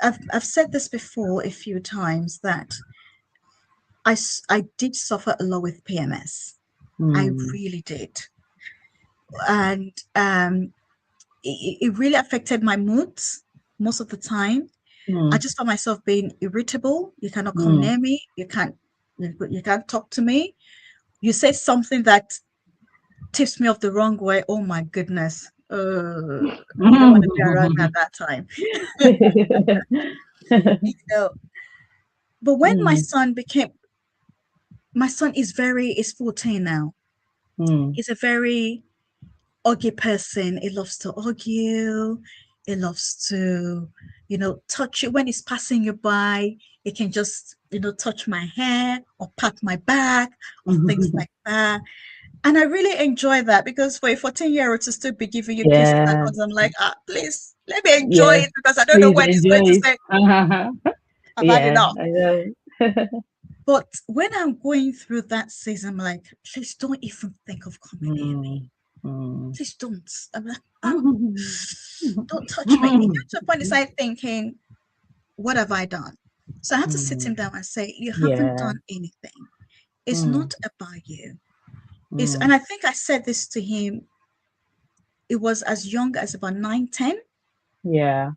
I've said this before a few times that I did suffer a lot with PMS. I
Mm.
really did. And it really affected my moods most of the time. I
Mm.
just found myself being irritable. You cannot come
Mm.
near me. You can't talk to me. You say something that tips me off the wrong way. Oh my goodness. You don't want to be around me at that time. You know. But when
Mm.
my son is 14 now.
Mm.
He's a very argue person. He loves to argue. He loves to, touch you when he's passing you by. He can just, touch my hair or pat my back or things like that. And I really enjoy that because for a 14-year-old to still be giving you kisses and
Yeah.
hugs, I'm like, please let me enjoy
Yes.
it because I don't know
Please
when he's going to
enjoy
say,
it.
I've had
Yeah,
enough.
I know.
But when I'm going through that season, I'm like, please don't even think of coming near me.
Mm. Mm.
Please don't. I'm like, don't touch me. It gets to a point, I started thinking, what have I done? So I had to sit him
Mm.
down and say, you haven't
Yeah.
done anything. It's
Mm.
not about you.
Mm.
And I think I said this to him, it was as young as about 9, 10.
Yeah.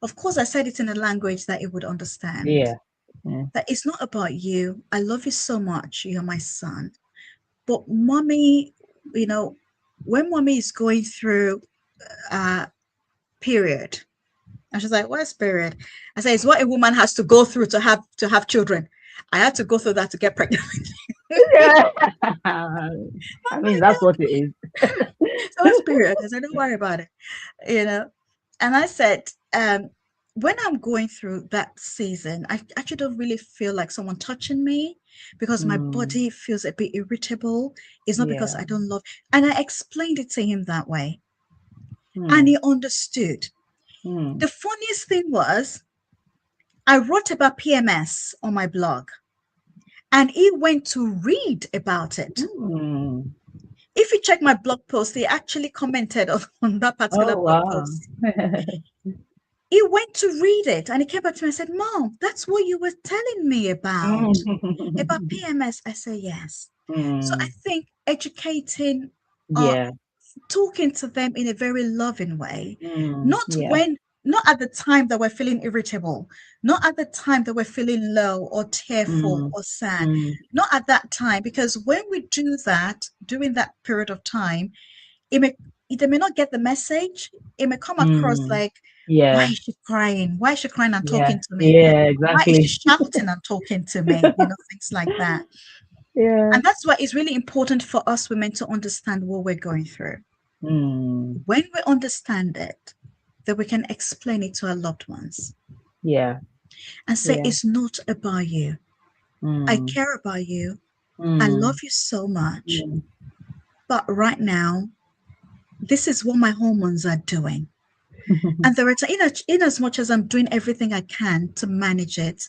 Of course, I said it in a language that he would understand.
Yeah. Yeah.
That it's not about you. I love you so much. You're my son. But mommy, you know, when mommy is going through a period, and she's like, "What's period?" I say, "It's what a woman has to go through to have children. I had to go through that to get pregnant."
Yeah. I
I'm
mean,
like,
that's what it is.
so what's period? I said, don't worry about it, you know. And I said, when I'm going through that season, I actually don't really feel like someone touching me because my
Mm.
body feels a bit irritable. It's not because
Yeah.
I don't love, and I explained it to him that way, and
Mm.
he understood.
Mm.
The funniest thing was, I wrote about PMS on my blog, and he went to read about it.
Mm.
If you check my blog post, he actually commented on that particular
Oh,
blog
wow.
post. He went to read it and he came back to me and said, Mom, that's what you were telling me about
Mm.
PMS. I said, yes. So I
Mm.
think educating, uh,
Yeah.
talking to them in a very loving way,
Mm.
not
Yeah.
when, not at the time that we're feeling irritable, not at the time that we're feeling low or tearful
Mm.
or sad,
Mm.
not at that time, because when we do that during that period of time, it may they may not get the message. It may come across
Mm.
like, why
Yeah.
is she crying? Why is she crying and
Yeah.
talking to me?
Yeah,
Why is she
exactly.
shouting and talking to me? Things like that.
Yeah.
And that's why it's really important for us women to understand what we're going through.
Mm.
When we understand it, then we can explain it to our loved ones
Yeah.
and say,
Yeah.
it's not about you. I
Mm.
care about you. I love
Mm.
you so much.
Mm.
But right now, this is what my hormones are doing. And there are in as much as I'm doing everything I can to manage it,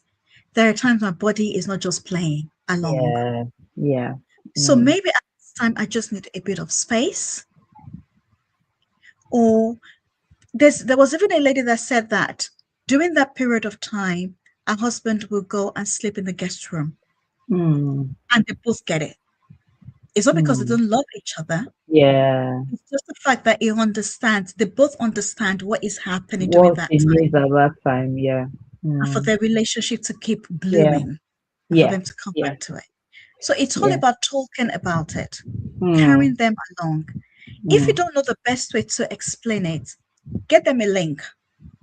there are times my body is not just playing along.
Yeah. Yeah.
So
Mm.
maybe at this time I just need a bit of space. Or there was even a lady that said that during that period of time, her husband will go and sleep in the guest room,
Mm.
and they both get it. It's not because they
Mm.
don't love each other.
Yeah.
It's just the fact that he understands. They both understand what is happening during
What
that
he
time,
needs at that time. Yeah.
and for
Mm.
their relationship to keep
Yeah.
blooming, and for
Yeah.
them to come
Yeah.
back to it. So it's all
Yeah.
about talking about it,
Mm.
carrying them along. If you
Mm.
don't know the best way to explain it, get them a link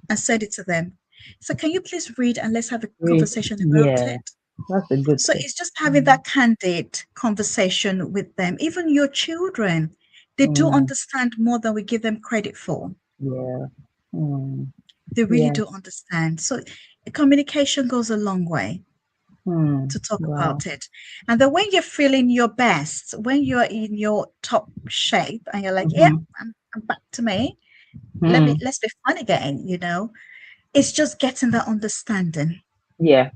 and send it to them. So, can you please read and let's have a
Great.
conversation about
Yeah.
it?
That's a good
So,
thing.
it's just having
Mm.
that candid conversation with them. Even your children, they do
Mm.
understand more than we give them credit for.
Yeah. Mm.
They really
Yeah.
do understand. So, communication goes a long way
Mm.
to talk
Wow.
about it. And then when you're feeling your best, when you're in your top shape and you're like, yeah,
Mm-hmm.
I'm back to me.
Mm.
Let's be fun again. It's just getting that understanding
Yeah.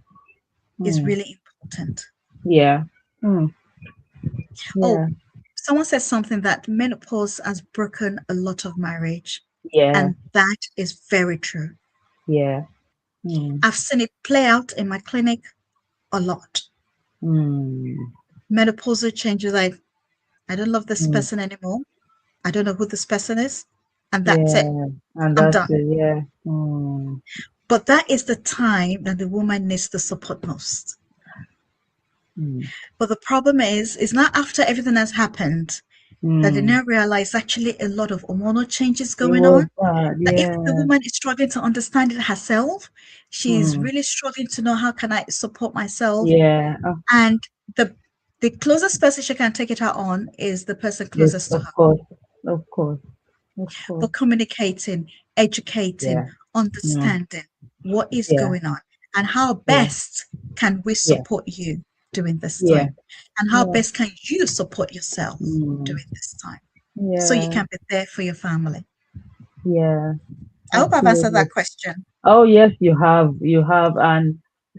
is
Mm.
really important.
Yeah. Mm.
Oh,
Yeah.
someone said something that menopause has broken a lot of marriage,
Yeah.
and that is very true.
Yeah. Mm.
I've seen it play out in my clinic a lot.
Mm.
Menopausal changes like, I don't love this
Mm.
person anymore. I don't know who this person is. And that's it.
Yeah. And
I'm
that's
done.
it. Yeah. Mm.
But that is the time that the woman needs the support most.
Mm.
But the problem is, it's not after everything has happened that they
Mm.
now realize actually a lot of hormonal changes
It
going
was
on.
bad.
That if the
Yeah.
woman is struggling to understand it herself, she is
Mm.
really struggling to know how can I support myself.
Yeah.
And the closest person she can take it out on is the person
Yes,
closest to
of
her.
course. Of course. Of course.
But communicating, educating,
Yeah. Mm.
understanding what is
Yeah.
going on and how
Yeah.
best can we
Yeah.
support you during this
Yeah.
time, and how
Yeah.
best can you support yourself
Mm.
during this time so you
Yeah.
can be there for your family.
Yeah.
I hope I've answered
Absolutely.
that question.
Oh, yes, you have. You have. And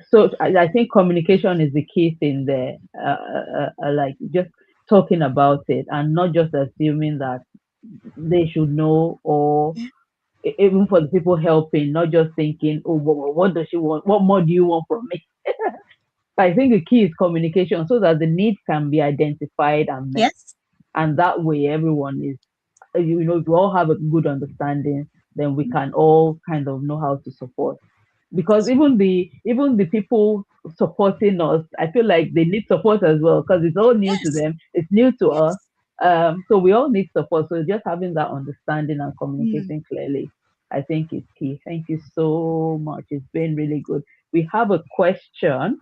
so I think communication is the key thing there. Like just talking about it and not just assuming that they should know, or
Yeah.
even for the people helping, not just thinking, oh, what does she want? What more do you want from me? I think the key is communication so that the needs can be identified and met.
Yes.
And that way, everyone is, if we all have a good understanding, then we can all kind of know how to support. Because even the people supporting us, I feel like they need support as well because it's all new to
Yes.
them. It's new to us.
Yes.
So we all need support. So just having that understanding and
Mm.
communicating clearly, I think is key. Thank you so much. It's been really good. We have a question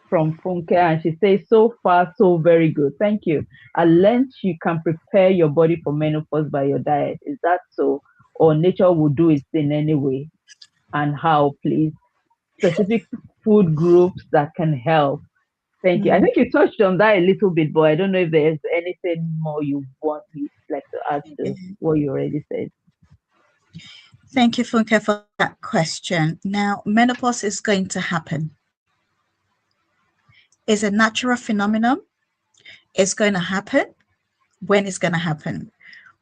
from Funke, and she says, so far, so very good. Thank you. I learned you can prepare your body for menopause by your diet. Is that so? Or nature will do its thing anyway? And how, please? Specific food groups that can help. Thank you. I
Mm.
think you touched on that a little bit, but I don't know if there's anything more you want me like to add to what you already said.
Thank you, Funke, for that question. Now, menopause is going to happen. It's a natural phenomenon. It's going to happen when it's going to happen.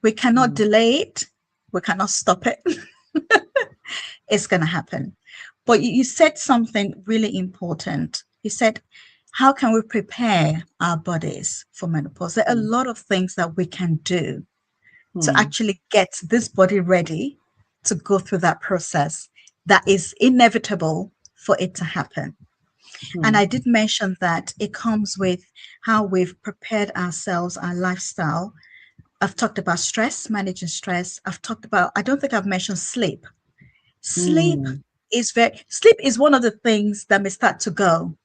We cannot
Mm,
delay it. We cannot stop it. It's going to happen. But you said something really important. You said, how can we prepare our bodies for menopause? There are a
mm,
lot of things that we can do to
mm,
actually get this body ready to go through that process that is inevitable for it to happen. And
mm,
I did mention that it comes with how we've prepared ourselves, our lifestyle. I've talked about stress, managing stress. I've talked about, I don't think I've mentioned sleep. Sleep
mm,
sleep is one of the things that may start to go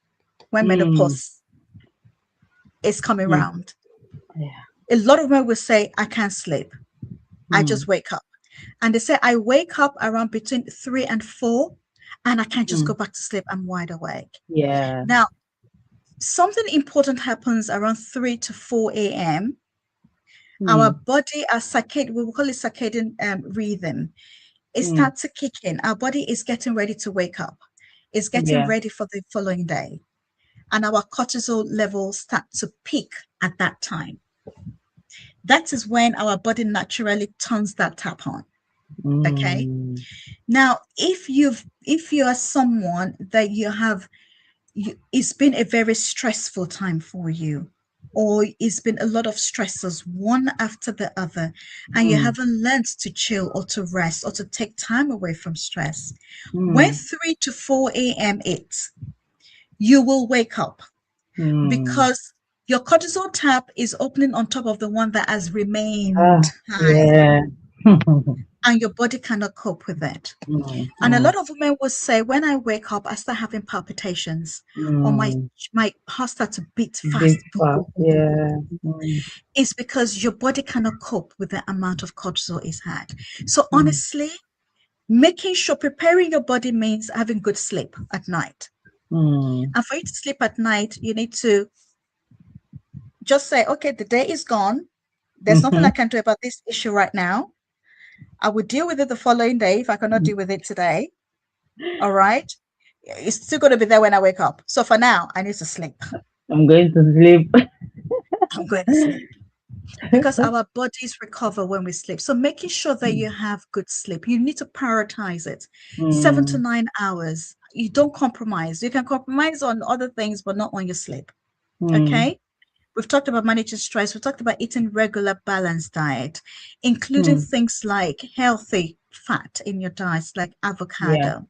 when
mm,
menopause is coming
mm.
around.
Yeah.
A lot of women will say, I can't sleep. I
Mm,
just wake up. And they say, I wake up around between 3 and 4, and I can't just go
mm.
back to sleep. I'm wide awake.
Yeah.
Now, something important happens around 3 to 4 a.m. Our
Mm,
body, our circadian, we will call it circadian rhythm, it
mm.
starts to kick in. Our body is getting ready to wake up. It's getting
Yeah.
ready for the following day. And our cortisol levels start to peak at that time. That is when our body naturally turns that tap on. Okay.
Mm,
Now, if you are someone that it's been a very stressful time for you, or it's been a lot of stressors one after the other, and you
mm,
haven't learned to chill or to rest or to take time away from stress, when
mm,
3 to 4 a.m. hits, you will wake up
mm.
because your cortisol tap is opening on top of the one that has
Ah,
remained high,
yeah.
and your body cannot cope with it.
Mm,
And a
mm,
lot of women will say, when I wake up, I start having palpitations, or
mm.
my heart starts to beat
Big
fast. Boom, boom,
fast,
boom, boom, boom,
yeah.
boom, boom.
Mm,
It's because your body cannot cope with the amount of cortisol it's had. So
mm,
honestly, making sure preparing your body means having good sleep at night.
mm,
And for you to sleep at night, you need to just say, okay, the day is gone. There's nothing
mm-hmm.
I can do about this issue right now. I will deal with it the following day if I cannot deal with it today. All right. It's still going to be there when I wake up. So for now, I need to sleep.
I'm going to sleep.
I'm going to sleep because our bodies recover when we sleep. So making sure that
Mm,
you have good sleep, you need to prioritize it. 7 to
mm,
9 hours. You don't compromise. You can compromise on other things, but not on your sleep.
Mm.
Okay. We've talked about managing stress. We've talked about eating regular balanced diet, including
Mm.
things like healthy fat in your diets, like
Yeah.
avocado,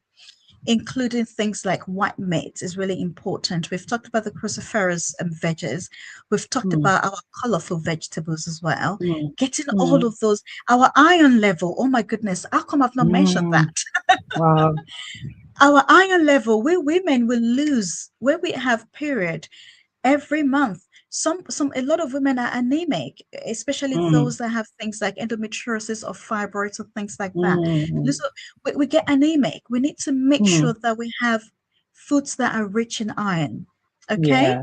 including things like white meat is really important. We've talked about the cruciferous veggies. We've talked
Mm.
about our colorful vegetables as well.
Mm.
Getting all
Mm.
of those, our iron level. Oh my goodness, how come I've not mentioned
Mm.
that?
Wow.
Our iron level, we women will lose when we have period every month. Some a lot of women are anemic, especially
Mm.
those that have things like endometriosis or fibroids or things like that.
Mm.
So we get anemic. We need to make
Mm.
sure that we have foods that are rich in iron. Okay,
Yeah.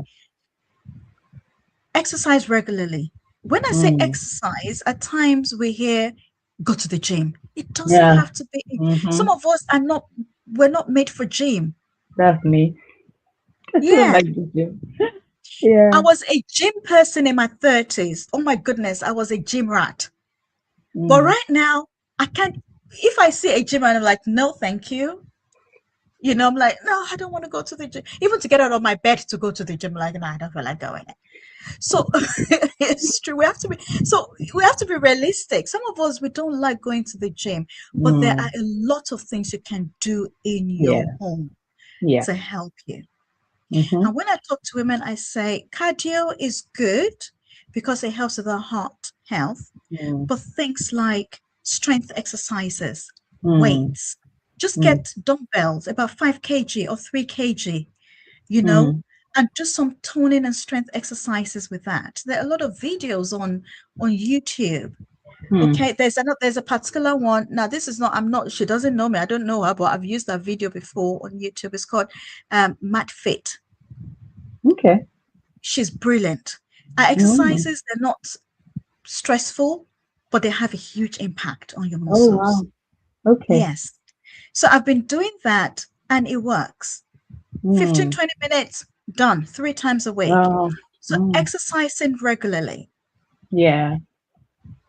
exercise regularly. When I say
Mm.
exercise, at times we hear go to the gym. It doesn't
Yeah.
have to be. Some
Mm-hmm.
of us are not. We're not made for gym.
That's me. I don't
Yeah,
like the gym. Yeah.
I was a gym person in my 30s. Oh my goodness, I was a gym rat. But
Mm.
right now, I can't. If I see a gym and I'm like, no, thank you. I'm like, no, I don't want to go to the gym. Even to get out of my bed to go to the gym, like, no, I don't feel like going. So it's true. We have to be realistic. Some of us we don't like going to the gym, but there are
Mm.
a lot of things you can do in your
Yeah.
home
Yeah.
to help you.
Mm-hmm.
And when I talk to women, I say cardio is good because it helps with our heart health.
Mm.
But things like strength exercises,
Mm.
weights, just
Mm.
get dumbbells about 5 kg or 3 kg, you know,
Mm.
and do some toning and strength exercises with that. There are a lot of videos on YouTube.
Mm.
Okay, there's a particular one. Now, this is not, I'm not, she doesn't know me. I don't know her, but I've used that video before on YouTube. It's called Matt Fit.
Okay.
She's brilliant. Her
Mm.
exercises, they're not stressful, but they have a huge impact on your
Oh wow.
muscles.
Okay.
Yes. So I've been doing that and it works. 15,
Mm.
20 minutes, done 3 times a week.
Wow.
So
Mm.
exercising regularly,
Yeah.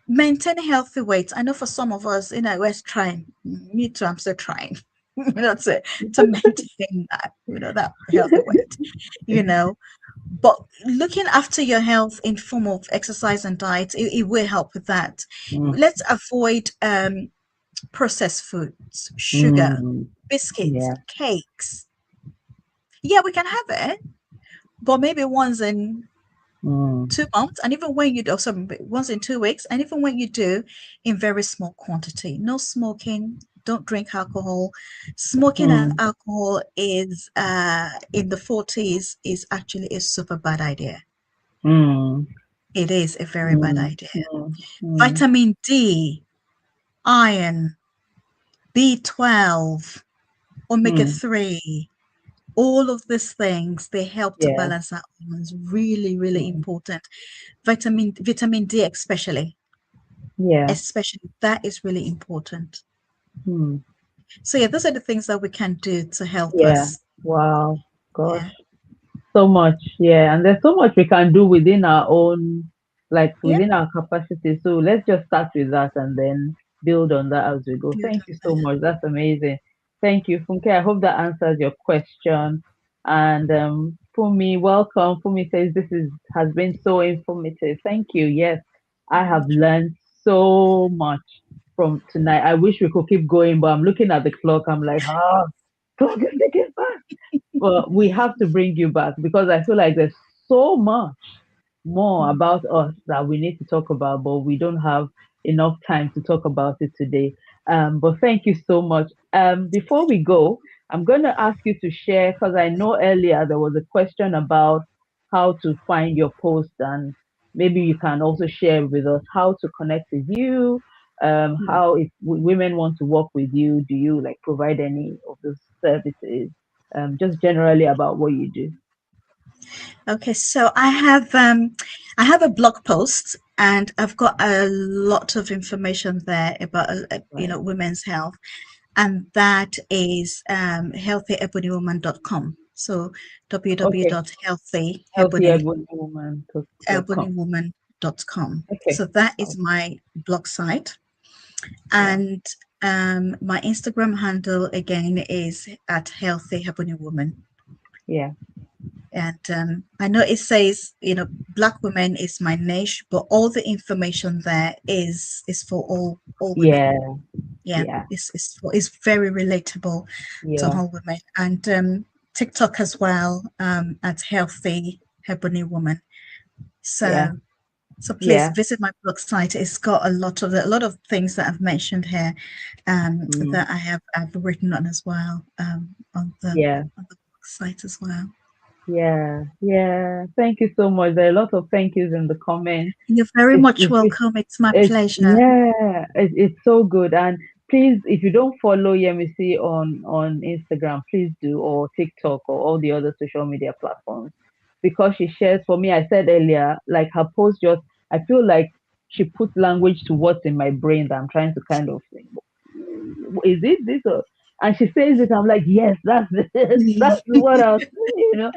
maintain healthy weight. I know for some of us, we're trying. Me too, I'm still trying. To maintain that, that healthy weight, you know. But looking after your health in form of exercise and diet, it will help with that.
Mm.
Let's avoid processed foods, sugar,
Mm.
biscuits,
Yeah.
cakes. Yeah, we can have it, but maybe once in
Mm.
2 months, and even when you do, sorry, once in 2 weeks, and even when you do, in very small quantity. No smoking. Don't drink alcohol. Smoking and
Mm.
alcohol is in the 40s is actually a super bad idea.
Mm.
It is a very bad
Mm.
idea.
Mm. Mm.
Vitamin D, iron, B12, omega
Mm.
3, all of these things, they help to
Yeah.
balance our hormones. Really, really
Mm.
important. Vitamin D
Yeah.
especially that is really important.
Mm.
So yeah, those are the things that we can do to help
Yeah.
us.
Wow. Gosh.
Yeah.
So much. Yeah. And there's so much we can do within our own, like
Yeah.
within our capacity. So let's just start with that and then build on that as we go.
Build
Thank
on
you so
that.
much. That's amazing. Thank you, Funke. I hope that answers your question. And Fumi, welcome. Fumi says this is has been so informative. Thank you. Yes, I have learned so much from tonight. I wish we could keep going, but I'm looking at the clock. I'm like, don't get it back. But we have to bring you back because I feel like there's so much more
Mm.
about us that we need to talk about, but we don't have enough time to talk about it today. But thank you so much. Before we go, I'm going to ask you to share because I know earlier there was a question about how to find your post, and maybe you can also share with us how to connect with you.
Mm.
How if women want to work with you, do you like provide any of those services? Just generally about what you do.
Okay, so I have a blog post and I've got a lot of information there about
Right.
women's health, and that is healthyebonywoman.com. So
Okay. Healthyebonywoman.com.
www.healthyebonywoman.com.
Okay.
So that is
Oh,
my blog site.
yeah.
And my Instagram handle again is at Healthy Ebony Woman.
Yeah.
And I know it says, Black women is my niche, but all the information there is for all women.
Yeah,
Yeah,
yeah,
it's very relatable to
yeah,
all women. And TikTok as well, at Healthy Ebony Woman.
yeah,
So please
yeah.
visit my blog site. It's got a lot of things that I've mentioned here,
Mm,
that I've written on as well,
yeah.
on the blog site as well.
Yeah, yeah. Thank you so much. There are a lot of thank yous in the comments.
You're very
It's
much
it's it's,
welcome. It's my
it's
pleasure.
yeah, it's so good. And please, if you don't follow Yemisi on Instagram, please do, or TikTok or all the other social media platforms, because she shares, for me. I said earlier, like her post just, I feel like she puts language to what's in my brain that I'm trying to kind of think, is it this or, and she says it. I'm like, yes, that's it. That's what I was, you know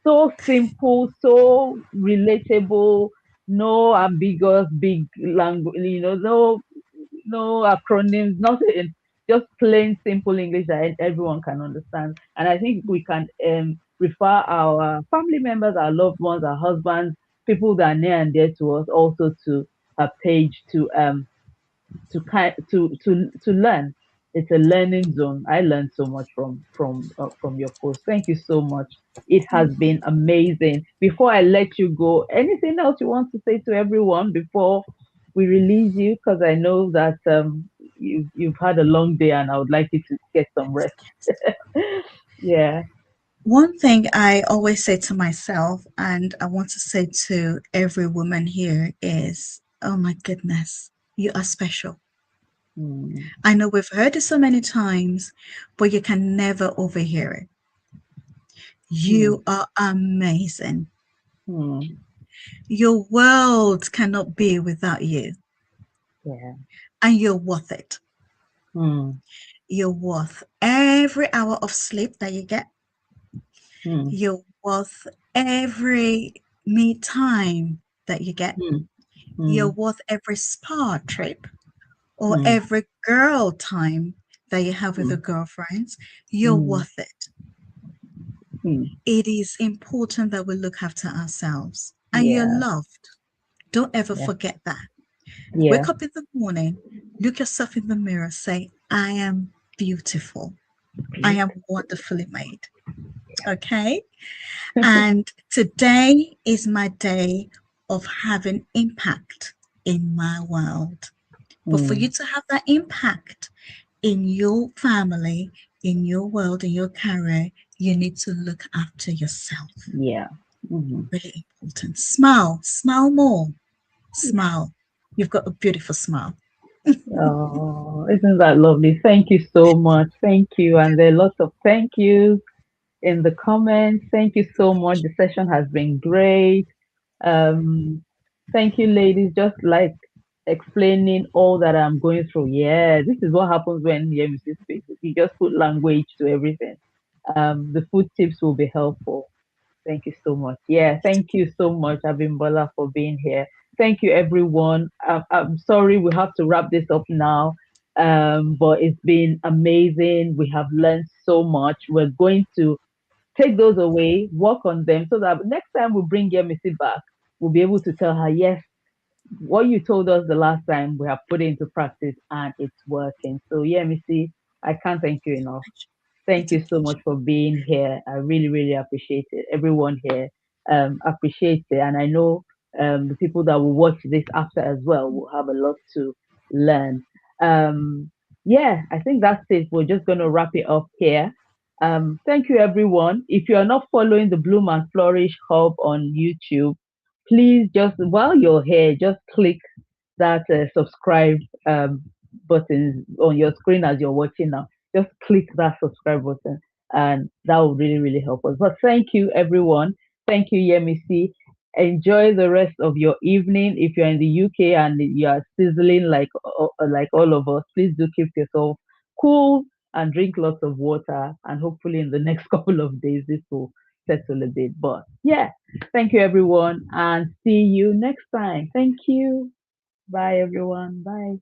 so simple, so relatable, no ambiguous big language, no acronyms, nothing. Just plain simple English that everyone can understand. And I think we can refer our family members, our loved ones, our husbands, people that are near and dear to us, also to her page to learn. It's a learning zone. I learned so much from your post. Thank you so much. It has been amazing. Before I let you go, anything else you want to say to everyone before we release you? Because I know that you've had a long day, and I would like you to get some rest. Yeah.
One thing I always say to myself, and I want to say to every woman here, is, oh my goodness, you are special.
Mm,
I know we've heard it so many times, but you can never overhear it.
mm,
You are amazing.
mm,
Your world cannot be without you,
yeah.
and you're worth it.
Mm,
You're worth every hour of sleep that you get.
mm,
You're worth every me time that you get.
mm,
You're
mm,
worth every spa trip or
mm,
every girl time that you have with your
mm,
girlfriends. You're
mm,
worth it.
mm.
It is important that we look after ourselves, and you're
Yeah.
loved. Don't ever
Yeah.
forget that.
Yeah.
Wake up in the morning, look yourself in the mirror, say, I am beautiful. I am wonderfully made. Okay. And today is my day of having impact in my world. But for you
Mm,
to have that impact in your family, in your world, in your career, you need to look after yourself.
yeah. Hmm.
Really important. Smile, smile more,
Yeah.
smile. You've got a beautiful smile.
Oh, isn't that lovely? Thank you so much. Thank you. And there are lots of thank yous in the comments. Thank you so much. The session has been great. Um, Thank you, ladies. Just like explaining all that I'm going through. Yeah, this is what happens when EMC speaks. You just put language to everything. The food tips will be helpful. Thank you so much. Yeah, thank you so much, Abimbola, for being here. Thank you, everyone. I'm sorry we have to wrap this up now, but it's been amazing. We have learned so much. We're going to take those away, work on them, so that next time we bring Yemisi back, we'll be able to tell her, yes, what you told us the last time, we have put it into practice and it's working. So, Yemisi, I can't thank you enough. Thank
It's a
you so much
pleasure.
for being here. I really, really appreciate it. Everyone here appreciates it. And I know the people that will watch this after as well will have a lot to learn. Um, yeah, I think that's it. We're just going to wrap it up here. Thank you, everyone. If you are not following the Bloom and Flourish Hub on YouTube, please just, while you're here, just click that subscribe button on your screen as you're watching now. Just click that subscribe button, and that will really, really help us. But thank you, everyone. Thank you, Yemisi. Enjoy the rest of your evening. If you're in the UK and you are sizzling like all of us, please do keep yourself cool and drink lots of water. And hopefully, in the next couple of days, this will settle a bit. But yeah, thank you, everyone, and see you next time. Thank you. Bye, everyone. Bye.